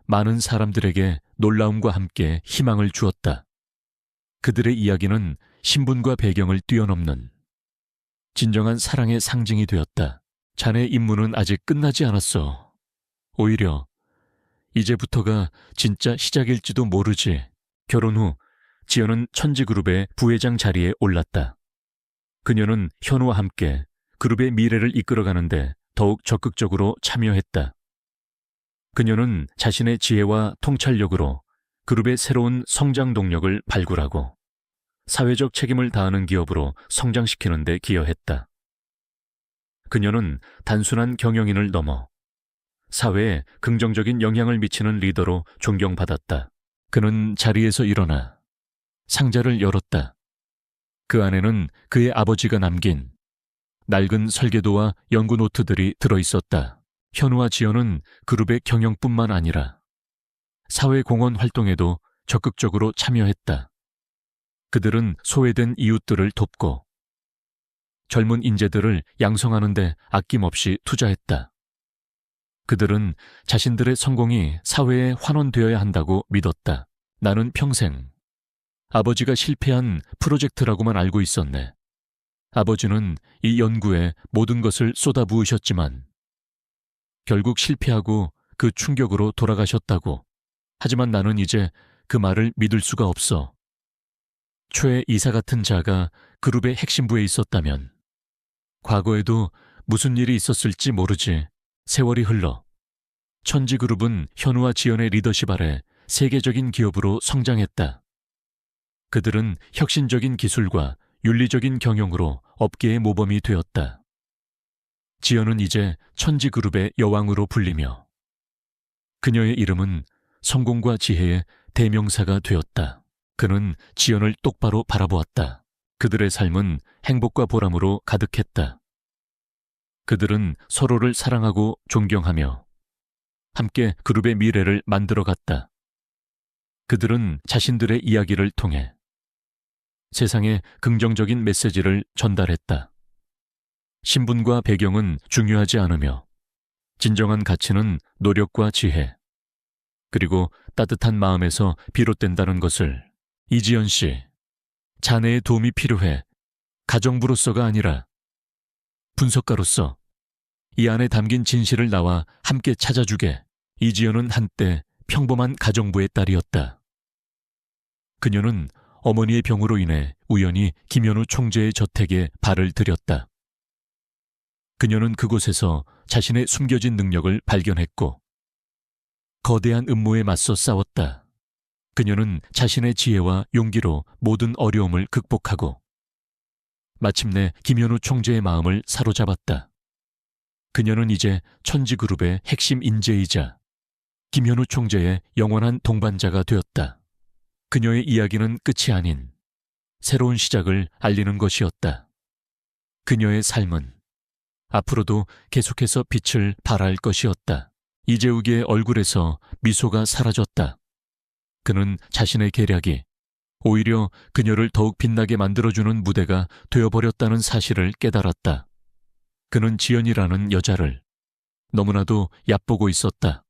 S1: 많은 사람들에게 놀라움과 함께 희망을 주었다. 그들의 이야기는 신분과 배경을 뛰어넘는 진정한 사랑의 상징이 되었다. 자네 임무는 아직 끝나지 않았어. 오히려 이제부터가 진짜 시작일지도 모르지. 결혼 후 지연은 천지그룹의 부회장 자리에 올랐다. 그녀는 현우와 함께 그룹의 미래를 이끌어가는데 더욱 적극적으로 참여했다. 그녀는 자신의 지혜와 통찰력으로 그룹의 새로운 성장 동력을 발굴하고 사회적 책임을 다하는 기업으로 성장시키는 데 기여했다. 그녀는 단순한 경영인을 넘어 사회에 긍정적인 영향을 미치는 리더로 존경받았다. 그는 자리에서 일어나 상자를 열었다. 그 안에는 그의 아버지가 남긴 낡은 설계도와 연구 노트들이 들어있었다. 현우와 지연은 그룹의 경영뿐만 아니라 사회공헌 활동에도 적극적으로 참여했다. 그들은 소외된 이웃들을 돕고 젊은 인재들을 양성하는 데 아낌없이 투자했다. 그들은 자신들의 성공이 사회에 환원되어야 한다고 믿었다. 나는 평생 아버지가 실패한 프로젝트라고만 알고 있었네. 아버지는 이 연구에 모든 것을 쏟아부으셨지만 결국 실패하고 그 충격으로 돌아가셨다고. 하지만 나는 이제 그 말을 믿을 수가 없어. 최 이사 같은 자가 그룹의 핵심부에 있었다면 과거에도 무슨 일이 있었을지 모르지. 세월이 흘러 천지그룹은 현우와 지연의 리더십 아래 세계적인 기업으로 성장했다. 그들은 혁신적인 기술과 윤리적인 경영으로 업계의 모범이 되었다. 지연은 이제 천지그룹의 여왕으로 불리며 그녀의 이름은 성공과 지혜의 대명사가 되었다. 그는 지연을 똑바로 바라보았다. 그들의 삶은 행복과 보람으로 가득했다. 그들은 서로를 사랑하고 존경하며 함께 그룹의 미래를 만들어갔다. 그들은 자신들의 이야기를 통해 세상에 긍정적인 메시지를 전달했다. 신분과 배경은 중요하지 않으며 진정한 가치는 노력과 지혜, 그리고 따뜻한 마음에서 비롯된다는 것을. 이지연 씨, 자네의 도움이 필요해. 가정부로서가 아니라 분석가로서 이 안에 담긴 진실을 나와 함께 찾아주게. 이지연은 한때 평범한 가정부의 딸이었다. 그녀는 어머니의 병으로 인해 우연히 김현우 총재의 저택에 발을 들였다. 그녀는 그곳에서 자신의 숨겨진 능력을 발견했고 거대한 음모에 맞서 싸웠다. 그녀는 자신의 지혜와 용기로 모든 어려움을 극복하고 마침내 김현우 총재의 마음을 사로잡았다. 그녀는 이제 천지그룹의 핵심 인재이자 김현우 총재의 영원한 동반자가 되었다. 그녀의 이야기는 끝이 아닌 새로운 시작을 알리는 것이었다. 그녀의 삶은 앞으로도 계속해서 빛을 발할 것이었다. 이재욱의 얼굴에서 미소가 사라졌다. 그는 자신의 계략이 오히려 그녀를 더욱 빛나게 만들어주는 무대가 되어버렸다는 사실을 깨달았다. 그는 지연이라는 여자를 너무나도 얕보고 있었다.